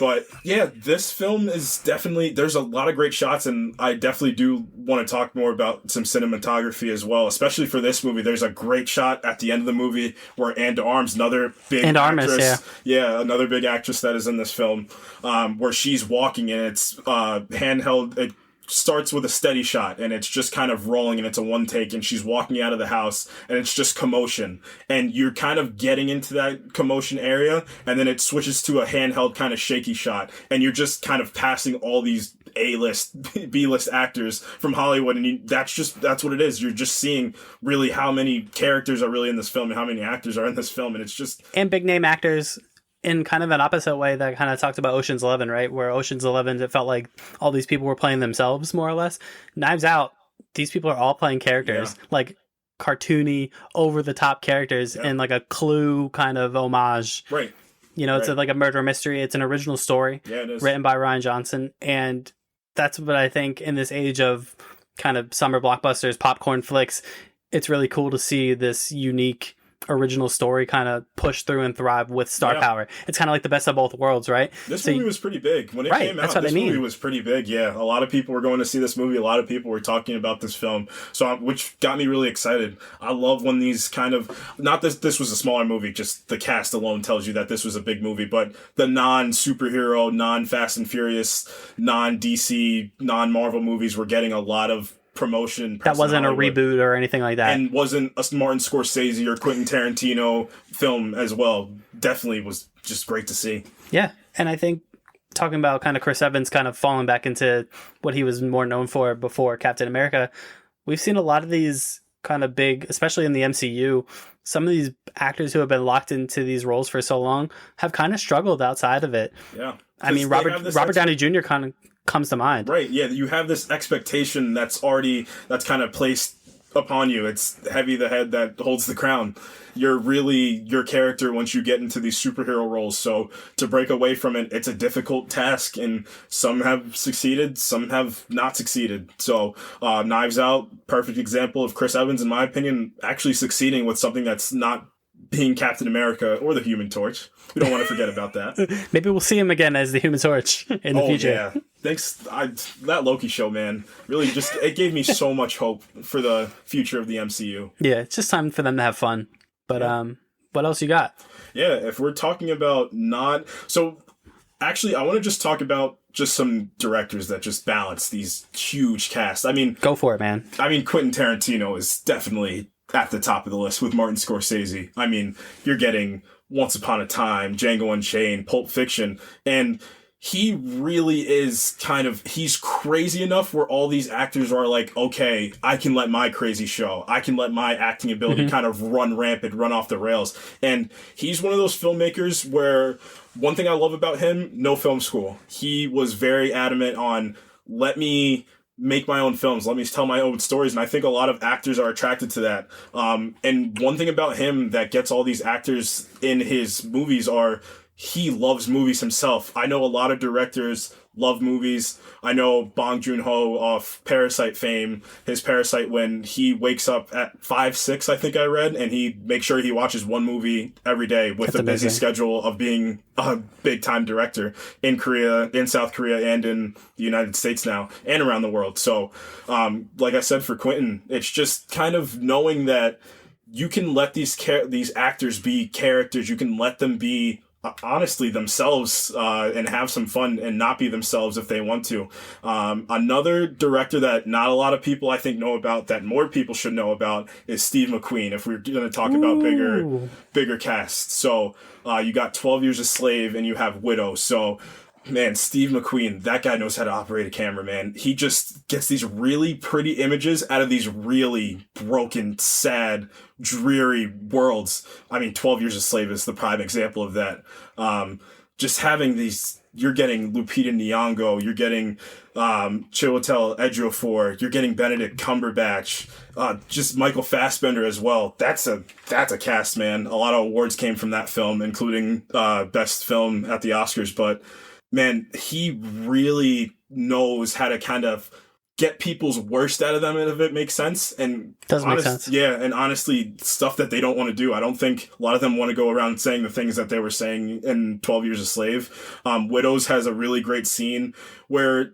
But yeah, this film is definitely, there's a lot of great shots, and I definitely do want to talk more about some cinematography as well, especially for this movie. There's a great shot at the end of the movie where Anne de Armas, another big actress, another big actress that is in this film, where she's walking, and it's handheld. starts with a steady shot and it's just kind of rolling and it's a one take and she's walking out of the house and it's just commotion and you're kind of getting into that commotion area and then it switches to a handheld kind of shaky shot and you're just kind of passing all these A-list, B-list actors from Hollywood and that's what it is. You're just seeing really how many characters are really in this film and how many actors are in this film and it's just... And big name actors in kind of an opposite way that kind of talked about Ocean's 11, right? Where Ocean's 11, it felt like all these people were playing themselves, more or less. Knives Out, these people are all playing characters, like cartoony, over-the-top characters in like a Clue kind of homage. Right. You know, it's like a murder mystery. It's an original story it is. Written by Rian Johnson. And that's what I think in this age of kind of summer blockbusters, popcorn flicks, it's really cool to see this unique original story kind of push through and thrive with star power. It's kind of like the best of both worlds, right? This movie was pretty big. When it came out, this movie was pretty big, A lot of people were going to see this movie. A lot of people were talking about this film, which got me really excited. I love when these kind of... Not that this was a smaller movie, just the cast alone tells you that this was a big movie, but the non-superhero, non-Fast and Furious, non-DC, non-Marvel movies were getting a lot of promotion. That wasn't a reboot or anything like that. And wasn't a Martin Scorsese or Quentin Tarantino film as well. Definitely was just great to see. Yeah. And I think talking about kind of Chris Evans kind of falling back into what he was more known for before Captain America, we've seen a lot of these kind of big, especially in the MCU, some of these actors who have been locked into these roles for so long have kind of struggled outside of it. Yeah. I mean, Robert Downey Jr. kind of comes to mind. Right, yeah, you have this expectation that's kind of placed upon you. It's heavy the head that holds the crown. You're really your character once you get into these superhero roles. So to break away from it, it's a difficult task, and some have succeeded, some have not succeeded. So Knives Out, perfect example of Chris Evans, in my opinion, actually succeeding with something that's not being Captain America or the Human Torch. We don't want to forget about that. Maybe we'll see him again as the Human Torch in the future. Yeah. Thanks. That Loki show, man, really it gave me so much hope for the future of the MCU. Yeah, it's just time for them to have fun. But what else you got? Yeah, if we're talking about actually, I want to just talk about just some directors that just balance these huge casts. I mean, go for it, man. I mean, Quentin Tarantino is definitely at the top of the list with Martin Scorsese. I mean, you're getting Once Upon a Time, Django Unchained, Pulp Fiction, and he really is he's crazy enough where all these actors are like, okay, I can let my crazy show. I can let my acting ability kind of run rampant, run off the rails. And he's one of those filmmakers where one thing I love about him, no film school. He was very adamant on, let me make my own films. Let me tell my own stories. And I think a lot of actors are attracted to that. And one thing about him that gets all these actors in his movies are he loves movies himself. I know a lot of directors love movies. I know Bong Joon-ho of Parasite fame, his Parasite, when he wakes up at 5, 6, I think I read, and he makes sure he watches one movie every day with a busy schedule of being a big-time director in Korea, in South Korea, and in the United States now, and around the world. So, like I said, for Quentin, it's just kind of knowing that you can let these actors be characters. You can let them be honestly themselves and have some fun and not be themselves if they want to. Another director that not a lot of people I think know about that more people should know about is Steve McQueen, if we're going to talk about bigger casts. So you got 12 Years a Slave and you have Widow. So man, Steve McQueen, that guy knows how to operate a camera, man. He just gets these really pretty images out of these really broken, sad, dreary worlds. I mean, 12 Years a Slave is the prime example of that. Just having these, you're getting Lupita Nyong'o, you're getting Chiwetel Ejiofor, you're getting Benedict Cumberbatch, just Michael Fassbender as well. That's a cast, man. A lot of awards came from that film, including best film at the Oscars, but man, he really knows how to kind of get people's worst out of them, if it makes sense. And does make sense. Yeah, and honestly, stuff that they don't want to do. I don't think a lot of them want to go around saying the things that they were saying in 12 Years a Slave. Widows has a really great scene where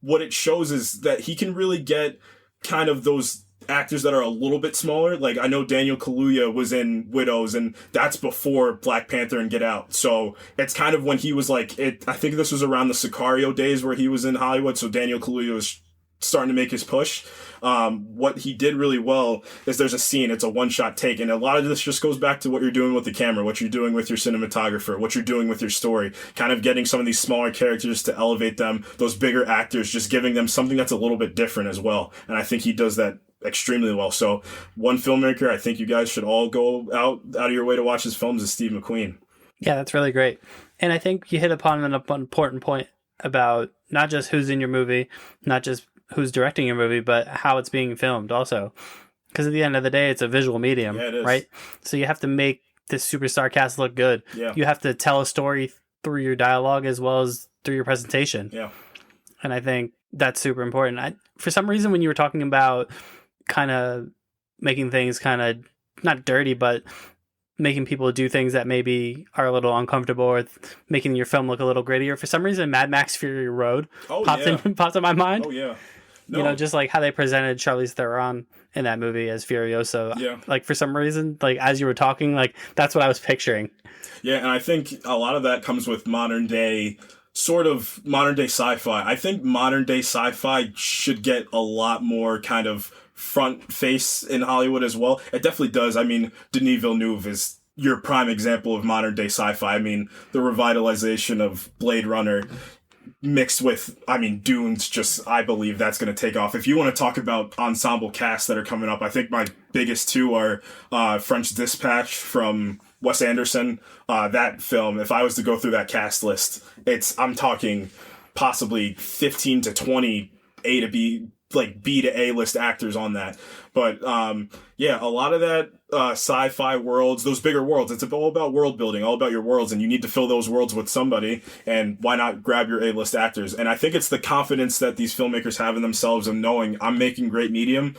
what it shows is that he can really get kind of those actors that are a little bit smaller. Like, I know Daniel Kaluuya was in Widows, and that's before Black Panther and Get Out. So it's kind of when he was like, I think this was around the Sicario days where he was in Hollywood. So Daniel Kaluuya was starting to make his push. What he did really well is there's a scene, it's a one-shot take, and a lot of this just goes back to what you're doing with the camera, what you're doing with your cinematographer, what you're doing with your story, kind of getting some of these smaller characters to elevate them, those bigger actors, just giving them something that's a little bit different as well. And I think he does that extremely well. So one filmmaker I think you guys should all go out of your way to watch his films is Steve McQueen. Yeah, that's really great. And I think you hit upon an important point about not just who's in your movie, not just who's directing your movie, but how it's being filmed also. Because at the end of the day, it's a visual medium, right? So you have to make this superstar cast look good. Yeah. You have to tell a story through your dialogue as well as through your presentation. Yeah. And I think that's super important. For some reason, when you were talking about kind of making things kind of not dirty, but making people do things that maybe are a little uncomfortable or making your film look a little grittier, for some reason, Mad Max Fury Road popped in my mind. Oh, yeah. No. You know, just like how they presented Charlize Theron in that movie as Furiosa. Yeah. Like, for some reason, like, as you were talking, like, that's what I was picturing. Yeah, and I think a lot of that comes with modern day sci-fi. I think modern day sci-fi should get a lot more kind of front face in Hollywood as well. It definitely does. I mean, Denis Villeneuve is your prime example of modern day sci-fi. I mean, the revitalization of Blade Runner mixed with, I mean, Dune's just, I believe that's going to take off. If you want to talk about ensemble casts that are coming up, I think my biggest two are French Dispatch from Wes Anderson. That film, if I was to go through that cast list, I'm talking possibly 15 to 20 A to B, like B to A list actors on that. But yeah, a lot of that sci-fi worlds, those bigger worlds, it's all about world building, all about your worlds, and you need to fill those worlds with somebody, and why not grab your A-list actors? And I think it's the confidence that these filmmakers have in themselves of knowing, I'm making great medium,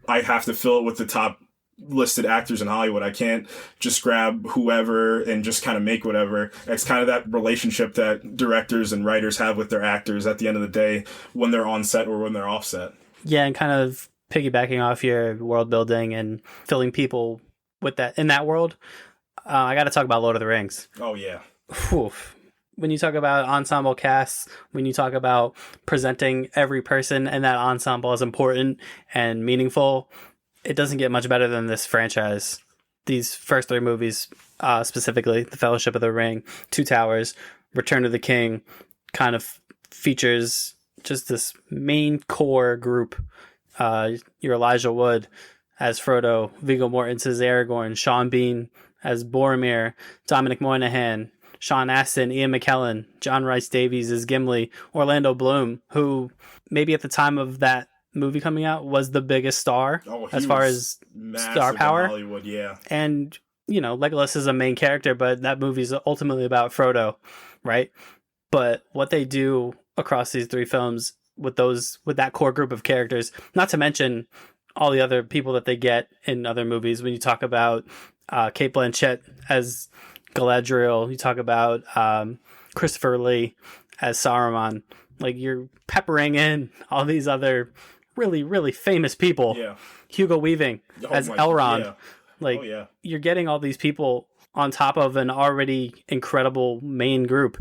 I have to fill it with the top listed actors in Hollywood. I can't just grab whoever and just kind of make whatever. It's kind of that relationship that directors and writers have with their actors at the end of the day when they're on set or when they're off set. Yeah, and kind of piggybacking off your world building and filling people with that in that world, I got to talk about Lord of the Rings. Oh, yeah. Whew. When you talk about ensemble casts, when you talk about presenting every person in that ensemble as important and meaningful, it doesn't get much better than this franchise. These first three movies, specifically The Fellowship of the Ring, Two Towers, Return of the King, kind of features just this main core group. Your Elijah Wood as Frodo, Viggo Mortensen as Aragorn, Sean Bean as Boromir, Dominic Monaghan, Sean Astin, Ian McKellen, John Rhys Davies as Gimli, Orlando Bloom, who maybe at the time of that movie coming out was the biggest star as far as star power. Hollywood, yeah. And, you know, Legolas is a main character, but that movie's ultimately about Frodo, right? But what they do across these three films with that core group of characters, not to mention all the other people that they get in other movies. When you talk about Cate Blanchett as Galadriel, you talk about Christopher Lee as Saruman, like you're peppering in all these other really, really famous people. Yeah. Hugo Weaving as Elrond. Yeah. Like you're getting all these people on top of an already incredible main group.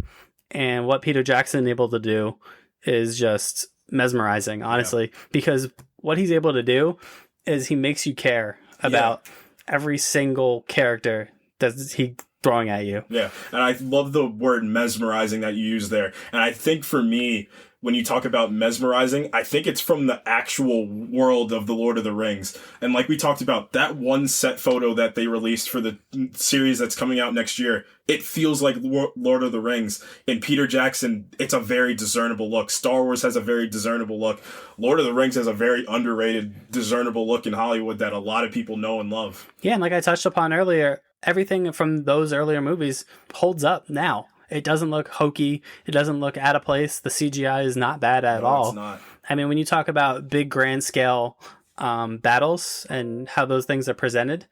And what Peter Jackson able to do is just mesmerizing, honestly, because what he's able to do is he makes you care about every single character that he's throwing at you. Yeah, and I love the word mesmerizing that you use there. And I think for me, when you talk about mesmerizing, I think it's from the actual world of The Lord of the Rings. And like we talked about, that one set photo that they released for the series that's coming out next year, it feels like Lord of the Rings. And Peter Jackson, it's a very discernible look. Star Wars has a very discernible look. Lord of the Rings has a very underrated, discernible look in Hollywood that a lot of people know and love. Yeah, and like I touched upon earlier, everything from those earlier movies holds up now. It doesn't look hokey. It doesn't look out of place. The CGI is not bad at all. It's not. I mean, when you talk about big grand scale battles and how those things are presented,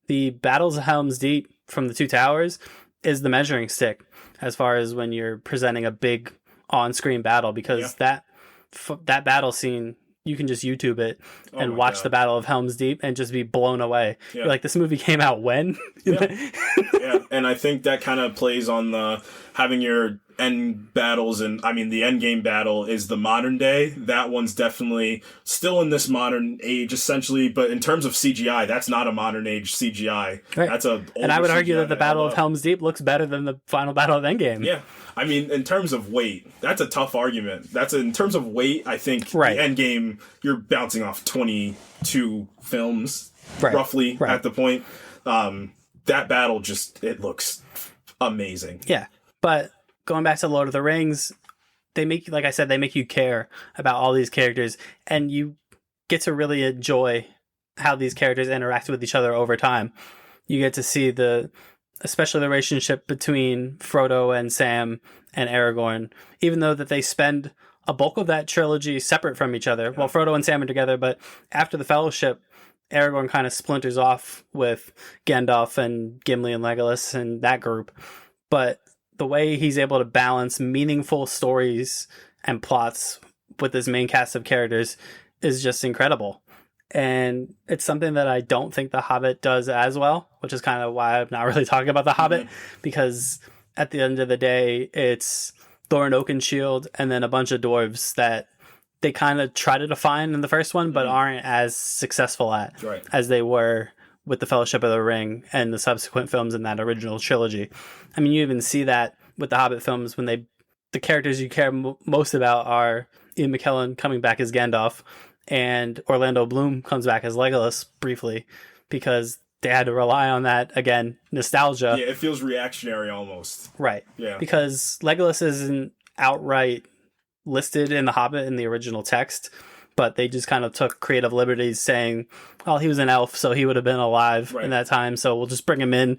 the Battles of Helm's Deep from the Two Towers is the measuring stick as far as when you're presenting a big on-screen battle, because that battle scene, you can just YouTube it and watch the Battle of Helm's Deep and just be blown away. Yeah. You're like, this movie came out when? Yeah, and I think that kind of plays on the having your end battles, and I mean the end game battle is the modern day. That one's definitely still in this modern age, essentially. But in terms of CGI, that's not a modern age CGI. Right. That's a and I would argue CGI that the Battle of Helm's Deep looks better than the final battle of Endgame. Yeah. I mean, in terms of weight, that's a tough argument. In terms of weight, I think the Endgame, you're bouncing off 22 films, roughly, at the point. That battle it looks amazing. Yeah. But going back to Lord of the Rings, like I said, they make you care about all these characters, and you get to really enjoy how these characters interact with each other over time. You get to see especially the relationship between Frodo and Sam and Aragorn, even though that they spend a bulk of that trilogy separate from each other. Yeah. Well, Frodo and Sam are together, but after the Fellowship, Aragorn kind of splinters off with Gandalf and Gimli and Legolas and that group. But the way he's able to balance meaningful stories and plots with his main cast of characters is just incredible. And it's something that I don't think The Hobbit does as well, which is kind of why I'm not really talking about The Hobbit, because at the end of the day, it's Thorin Oakenshield and then a bunch of dwarves that they kind of try to define in the first one, but aren't as successful at as they were with the Fellowship of the Ring and the subsequent films in that original trilogy. I mean, you even see that with the Hobbit films when the characters you care most about are Ian McKellen coming back as Gandalf, and Orlando Bloom comes back as Legolas briefly, because they had to rely on that, again, nostalgia. Yeah, it feels reactionary almost. Right. Yeah. Because Legolas isn't outright listed in The Hobbit in the original text, but they just kind of took creative liberties saying, well, he was an elf, so he would have been alive in that time, so we'll just bring him in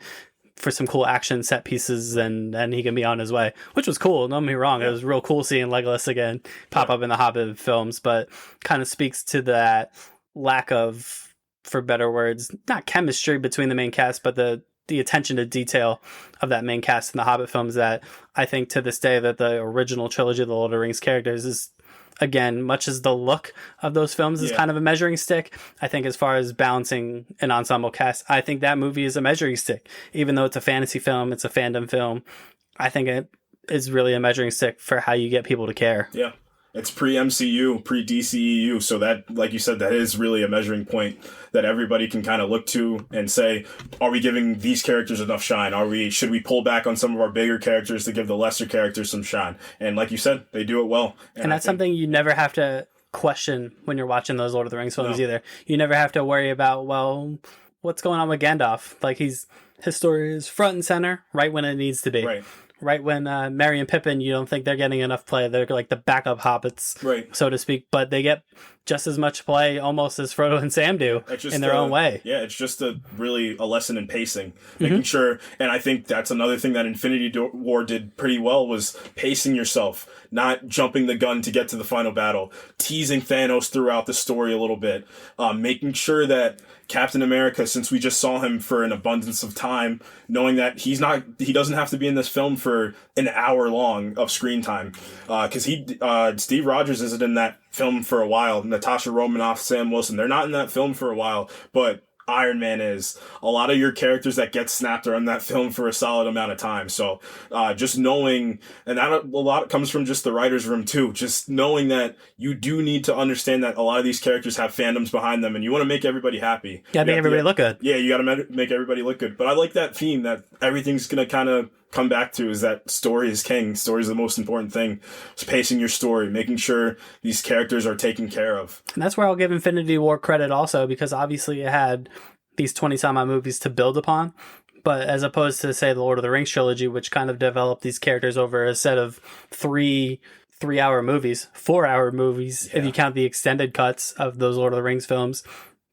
for some cool action set pieces, and he can be on his way, which was cool. Don't get me wrong. It was real cool seeing Legolas again pop up in the Hobbit films, but kind of speaks to that lack of, for better words, not chemistry between the main cast, but the attention to detail of that main cast in the Hobbit films, that I think to this day that the original trilogy of the Lord of the Rings characters is, again, much as the look of those films is kind of a measuring stick, I think as far as balancing an ensemble cast, I think that movie is a measuring stick. Even though it's a fantasy film, it's a fandom film, I think it is really a measuring stick for how you get people to care. Yeah. It's pre-MCU, pre-DCEU, so that, like you said, that is really a measuring point that everybody can kind of look to and say, are we giving these characters enough shine? Should we pull back on some of our bigger characters to give the lesser characters some shine? And like you said, they do it well. And that's something you never have to question when you're watching those Lord of the Rings films either. You never have to worry about, well, what's going on with Gandalf? Like, his story is front and center right when it needs to be. Right when Merry and Pippin, you don't think they're getting enough play. They're like the backup hobbits, so to speak. But they get just as much play almost as Frodo and Sam do in their own way. Yeah, it's just really a lesson in pacing. Making sure, and I think that's another thing that Infinity War did pretty well, was pacing yourself. Not jumping the gun to get to the final battle. Teasing Thanos throughout the story a little bit. Making sure that Captain America, since we just saw him for an abundance of time, knowing that he doesn't have to be in this film for an hour long of screen time, because Steve Rogers isn't in that film for a while. Natasha Romanoff, Sam Wilson, they're not in that film for a while, but Iron Man is. A lot of your characters that get snapped are in that film for a solid amount of time. So just knowing, and that a lot comes from just the writer's room too, just knowing that you do need to understand that a lot of these characters have fandoms behind them, and you want to make everybody happy. You gotta make everybody look good. Yeah, you gotta make everybody look good. But I like that theme that everything's gonna kind of come back to, is that story is king. Story is the most important thing. It's pacing your story, making sure these characters are taken care of. And that's where I'll give Infinity War credit also, because obviously it had these 20-some-odd movies to build upon. But as opposed to, say, the Lord of the Rings trilogy, which kind of developed these characters over a set of 4-hour movies, if you count the extended cuts of those Lord of the Rings films,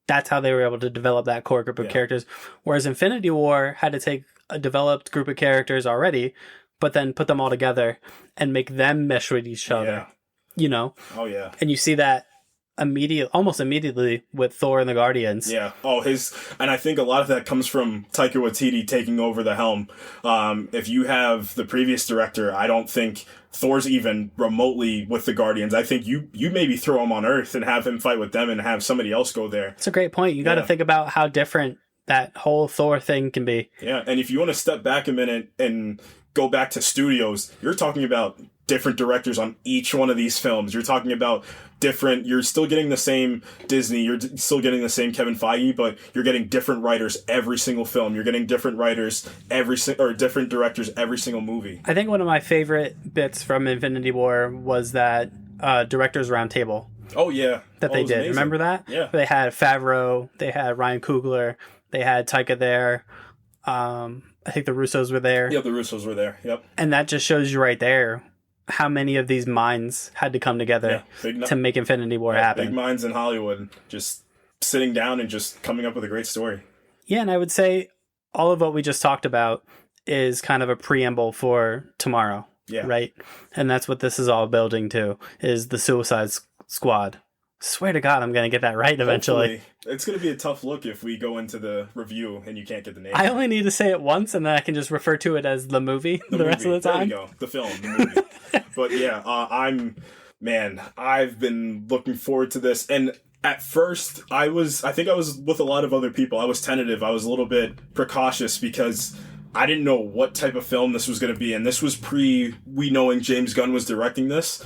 that's how they were able to develop that core group of characters. Whereas Infinity War had to take a developed group of characters already, but then put them all together and make them mesh with each other. You know? Oh, yeah. And you see that almost immediately with Thor and the Guardians. Yeah. And I think a lot of that comes from Taika Waititi taking over the helm. If you have the previous director, I don't think Thor's even remotely with the Guardians. I think you maybe throw him on Earth and have him fight with them and have somebody else go there. It's a great point. You got to think about how different that whole Thor thing can be. Yeah. And if you want to step back a minute and go back to studios, you're talking about different directors on each one of these films. You're talking about you're still getting the same Disney, you're still getting the same Kevin Feige, but you're getting different writers every single film. You're getting different writers different directors every single movie. I think one of my favorite bits from Infinity War was that directors roundtable. Oh yeah, that they did. Amazing. Remember that? Yeah. They had Favreau, they had Ryan Coogler, they had Taika there. I think the Russos were there. Yeah, the Russos were there. Yep. And that just shows you right there how many of these minds had to come together to make Infinity War happen. Big minds in Hollywood just sitting down and just coming up with a great story. Yeah, and I would say all of what we just talked about is kind of a preamble for tomorrow. Yeah. Right? And that's what this is all building to, is the Suicide Squad. Swear to God, I'm going to get that right eventually. Hopefully. It's going to be a tough look if we go into the review and you can't get the name. I only need to say it once, and then I can just refer to it as the movie rest of the time. There you go. The film, the movie. But yeah, I've been looking forward to this. And at first, I think I was with a lot of other people. I was tentative. I was a little bit precautious because I didn't know what type of film this was going to be, and this was we knowing James Gunn was directing this.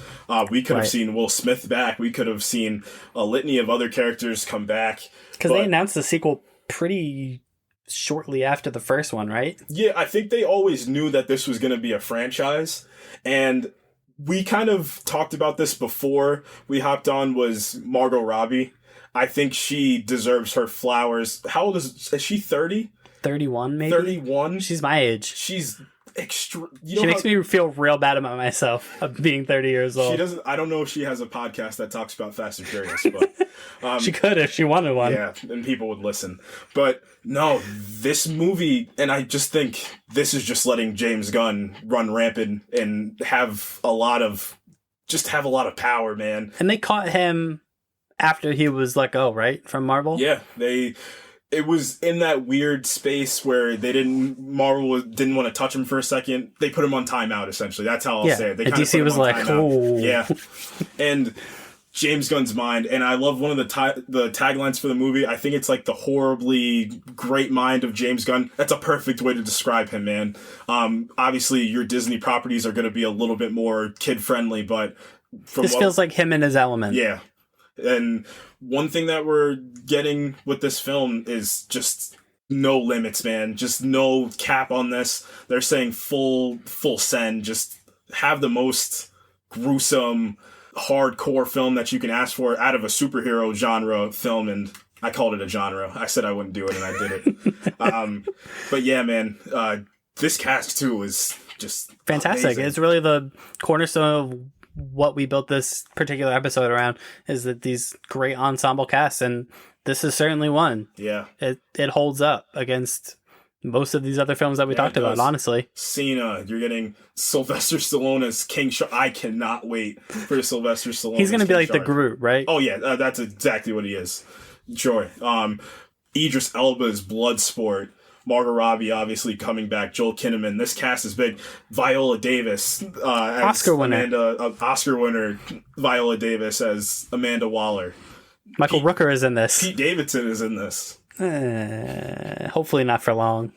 We could have seen Will Smith back. We could have seen a litany of other characters come back. Because they announced the sequel pretty shortly after the first one, right? Yeah, I think they always knew that this was going to be a franchise, and we kind of talked about this before we hopped on, was Margot Robbie. I think she deserves her flowers. How old is she, 30? 31, maybe? 31? She's my age. She's extra... She makes me feel real bad about myself of being 30 years old. She doesn't... I don't know if she has a podcast that talks about Fast and Furious, but... she could if she wanted one. Yeah, and people would listen. But no, this movie... And I just think this is just letting James Gunn run rampant and have a lot of power, man. And they caught him after he was let go, right? From Marvel? Yeah, it was in that weird space where Marvel didn't want to touch him for a second. They put him on timeout, essentially. That's how I'll say it. They and DC was like, oh. Yeah. And James Gunn's mind, and I love one of the taglines for the movie. I think it's like the horribly great mind of James Gunn. That's a perfect way to describe him, man. Obviously, your Disney properties are going to be a little bit more kid-friendly, but... This feels like him in his element. Yeah. And one thing that we're getting with this film is just no limits, man. Just no cap on this. They're saying full send. Just have the most gruesome, hardcore film that you can ask for out of a superhero genre film. And I called it a genre. I said I wouldn't do it, and I did it. But yeah, man, this cast too is just fantastic. Amazing. It's really the cornerstone of what we built this particular episode around, is that these great ensemble casts, and this is certainly one. Yeah. It holds up against most of these other films that we talked about, honestly. Cena, you're getting Sylvester Stallone as King Shark. I cannot wait for Sylvester Stallone. He's going to be like Shark. the Groot, right? Oh yeah, that's exactly what he is. Sure. Idris Elba's Bloodsport. Margot Robbie obviously coming back. Joel Kinnaman. This cast is big. Viola Davis, Oscar winner. Oscar winner. Viola Davis as Amanda Waller. Michael Rooker is in this. Pete Davidson is in this. Hopefully not for long.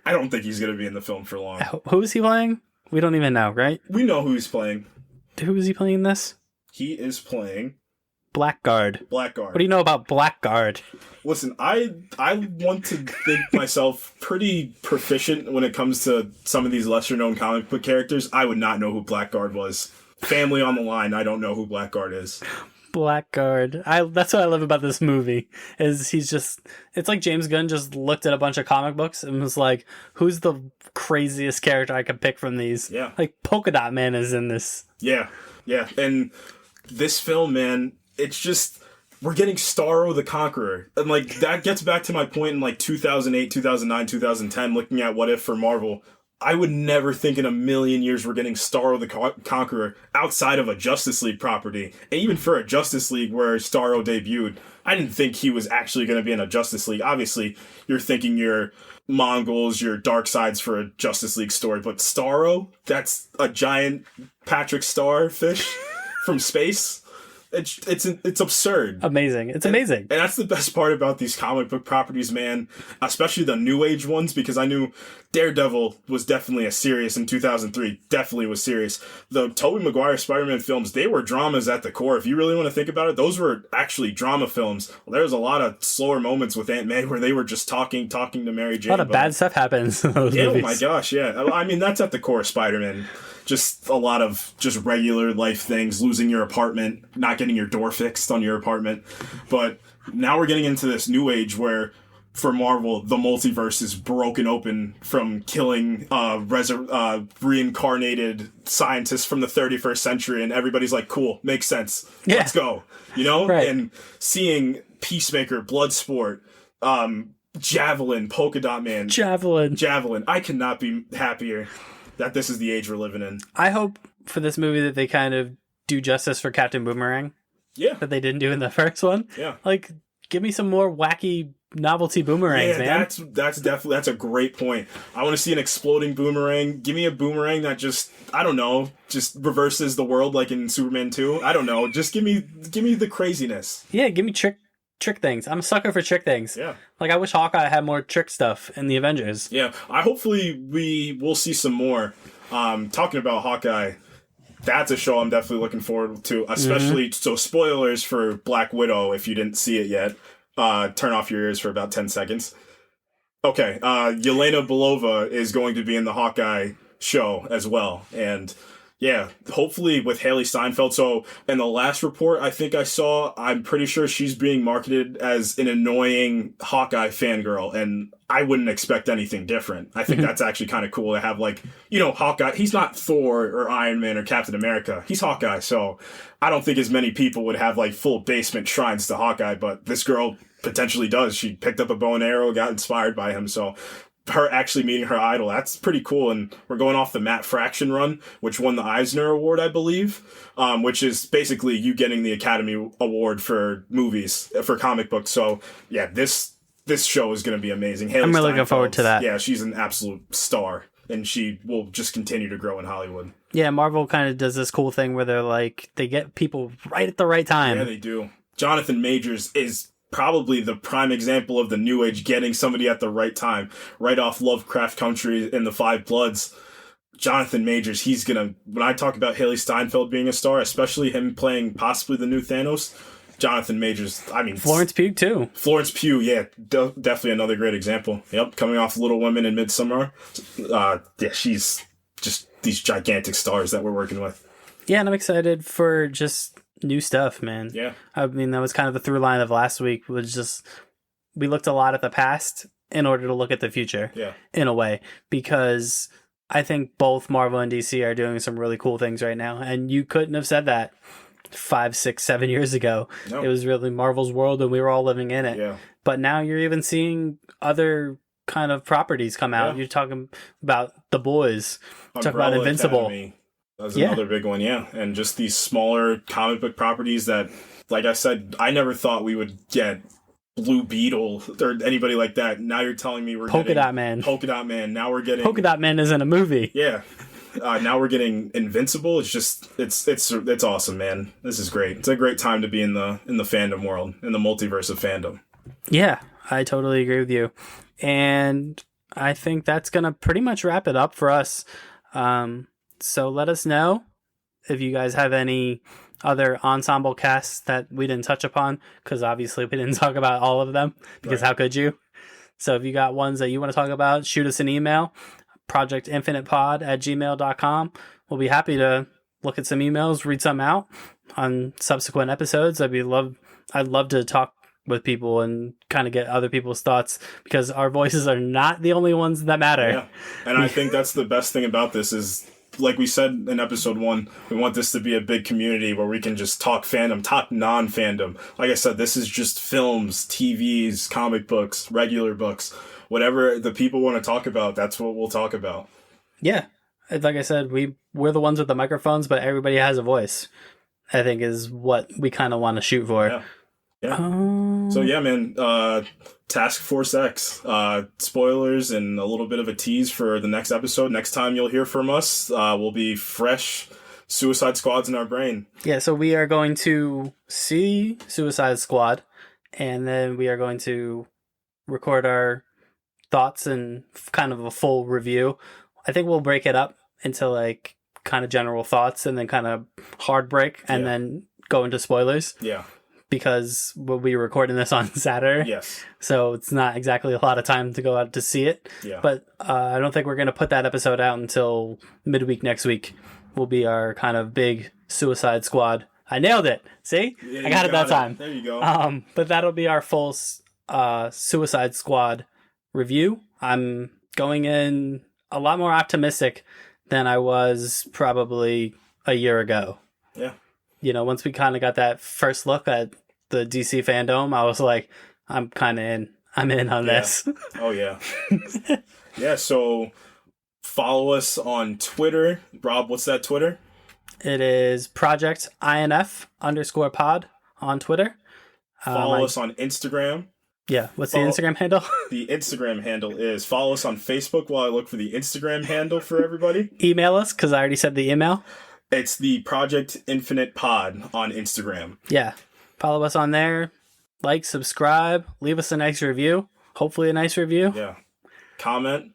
I don't think he's going to be in the film for long. Who is he playing? We don't even know, right? We know who he's playing. Who is he playing in this? He is playing Blackguard. Blackguard. What do you know about Blackguard? Listen, I want to think myself pretty proficient when it comes to some of these lesser-known comic book characters. I would not know who Blackguard was. Family on the line, I don't know who Blackguard is. Blackguard. That's what I love about this movie, is it's like James Gunn just looked at a bunch of comic books and was like, who's the craziest character I could pick from these? Yeah. Like Polka Dot Man is in this. Yeah. And this film, man, it's just, we're getting Starro the Conqueror. And like, that gets back to my point in like 2008, 2009, 2010, looking at What If for Marvel. I would never think in a million years we're getting Starro the Conqueror outside of a Justice League property. And even for a Justice League where Starro debuted, I didn't think he was actually going to be in a Justice League. Obviously, you're thinking your Mongols, your Dark Sides for a Justice League story. But Starro, that's a giant Patrick Star fish from space. it's absurd. Amazing. It's amazing. And that's the best part about these comic book properties, man. Especially the new age ones, because I knew Daredevil was definitely a serious in 2003. Definitely was serious. The Tobey Maguire Spider-Man films, they were dramas at the core. If you really want to think about it, those were actually drama films. Well, there was a lot of slower moments with Aunt May where they were just talking to Mary Jane. A lot of bad stuff happens in those movies. Oh my gosh, yeah. I mean, that's at the core of Spider-Man. Just a lot of just regular life things, losing your apartment, not getting your door fixed on your apartment. But now we're getting into this new age where, for Marvel, the multiverse is broken open from killing reincarnated scientists from the 31st century, and everybody's like, cool, makes sense. Yeah. Let's go. You know? Right. And seeing Peacemaker, Bloodsport, Javelin, Polka Dot Man. Javelin. I cannot be happier that this is the age we're living in. I hope for this movie that they kind of do justice for Captain Boomerang. Yeah. That they didn't do in the first one. Yeah. Like, give me some more wacky novelty boomerangs, man. That's a great point. I want to see an exploding boomerang. Give me a boomerang that just, I don't know, just reverses the world like in Superman 2. I don't know. Just give me the craziness. Yeah, give me trick things. I'm a sucker for trick things. Yeah. Like, I wish Hawkeye had more trick stuff in the Avengers. Yeah. Hopefully we will see some more. Talking about Hawkeye, that's a show I'm definitely looking forward to, especially, so spoilers for Black Widow if you didn't see it yet. Turn off your ears for about 10 seconds. Okay. Yelena Belova is going to be in the Hawkeye show as well. And yeah, hopefully with Haley Steinfeld. So in the last report I think I saw, I'm pretty sure she's being marketed as an annoying Hawkeye fangirl, and I wouldn't expect anything different. I think that's actually kind of cool to have, like, you know, Hawkeye. He's not Thor or Iron Man or Captain America. He's Hawkeye. So I don't think as many people would have like full basement shrines to Hawkeye, but this girl potentially does. She picked up a bow and arrow, got inspired by him. So her actually meeting her idol, that's pretty cool. And we're going off the Matt Fraction run, which won the Eisner Award, I believe, which is basically you getting the Academy Award for movies, for comic books. So yeah, this show is going to be amazing. Haley I'm really Steinfeld, looking forward to that. Yeah, she's an absolute star, and she will just continue to grow in Hollywood. Yeah, Marvel kind of does this cool thing where they're like, they get people right at the right time. Yeah, they do. Jonathan Majors is probably the prime example of the new age getting somebody at the right time, right off Lovecraft Country and the Five Bloods. Jonathan Majors, he's gonna, when I talk about Haley Steinfeld being a star, especially him playing possibly the new Thanos, Jonathan Majors, I mean, Florence Pugh too. Florence Pugh, yeah, definitely another great example. Yep, coming off Little Women and Midsommar. Yeah, she's just these gigantic stars that we're working with. Yeah, and I'm excited for just new stuff, man. Yeah. I mean, that was kind of the through line of last week, was just, we looked a lot at the past in order to look at the future. Yeah. In a way, because I think both Marvel and DC are doing some really cool things right now, and you couldn't have said that 5, 6, 7 years ago. No. It was really Marvel's world and we were all living in it. Yeah. But now you're even seeing other kind of properties come out. Yeah. You're talking about The Boys. Talk about Invincible. Academy. That's another big one, yeah. And just these smaller comic book properties that, like I said, I never thought we would get Blue Beetle or anybody like that. Now you're telling me we're Polka getting Dot Man. Polka Dot Man. Now we're getting Polka Dot Man is in a movie. Yeah. Now we're getting Invincible. It's just it's awesome, man. This is great. It's a great time to be in the fandom world, in the multiverse of fandom. Yeah, I totally agree with you. And I think that's gonna pretty much wrap it up for us. So let us know if you guys have any other ensemble casts that we didn't touch upon, because obviously we didn't talk about all of them, because How could you? So if you got ones that you want to talk about, shoot us an email, projectinfinitepod@gmail.com. We'll be happy to look at some emails, read some out on subsequent episodes. I'd love to talk with people and kind of get other people's thoughts, because our voices are not the only ones that matter. Yeah. And I think that's the best thing about this is, like we said in episode 1, we want this to be a big community where we can just talk fandom, talk non-fandom. Like I said, this is just films, TVs, comic books, regular books. Whatever the people want to talk about, that's what we'll talk about. Yeah. Like I said, we're the ones with the microphones, but everybody has a voice, I think, is what we kind of want to shoot for. Yeah. Yeah. So yeah, man, Task Force X, spoilers and a little bit of a tease for the next episode. Next time you'll hear from us, we'll be fresh Suicide Squad's in our brain. Yeah, so we are going to see Suicide Squad, and then we are going to record our thoughts and kind of a full review. I think we'll break it up into like kind of general thoughts and then kind of hard break and then go into spoilers. Yeah. Because we'll be recording this on Saturday. Yes. So it's not exactly a lot of time to go out to see it. Yeah. But I don't think we're going to put that episode out until midweek next week. Will be our kind of big Suicide Squad. I nailed it. See? Yeah, I got it that time. There you go. But that'll be our full Suicide Squad review. I'm going in a lot more optimistic than I was probably a year ago. Yeah. You know, once we kind of got that first look at the DC fandom, I was like, I'm kind of in. I'm in on this. Oh, yeah. Yeah, so follow us on Twitter. Rob, what's that Twitter? It is Project INF _pod on Twitter. Follow us on Instagram. Yeah, what's the Instagram handle? The Instagram handle is follow us on Facebook while I look for the Instagram handle for everybody. Email us, because I already said the email. It's the Project Infinite Pod on Instagram. Yeah. Follow us on there. Like, subscribe, leave us a nice review. Hopefully a nice review. Yeah. Comment.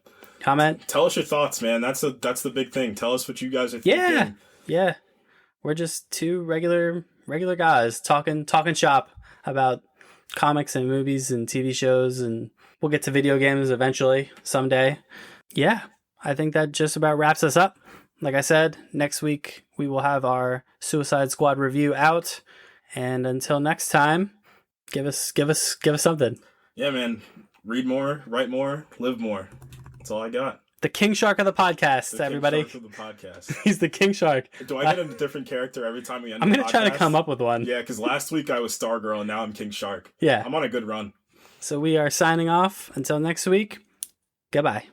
Tell us your thoughts, man. That's the big thing. Tell us what you guys are thinking. Yeah. We're just two regular guys talking shop about comics and movies and TV shows, and we'll get to video games eventually someday. Yeah. I think that just about wraps us up. Like I said, next week we will have our Suicide Squad review out. And until next time, give us something. Yeah, man. Read more, write more, live more. That's all I got. The King Shark of the podcast, everybody. King Shark of the podcast. He's the King Shark. Do I get a different character every time we end? I'm going to try to come up with one. Yeah, because last week I was Stargirl and now I'm King Shark. Yeah. I'm on a good run. So we are signing off. Until next week, goodbye.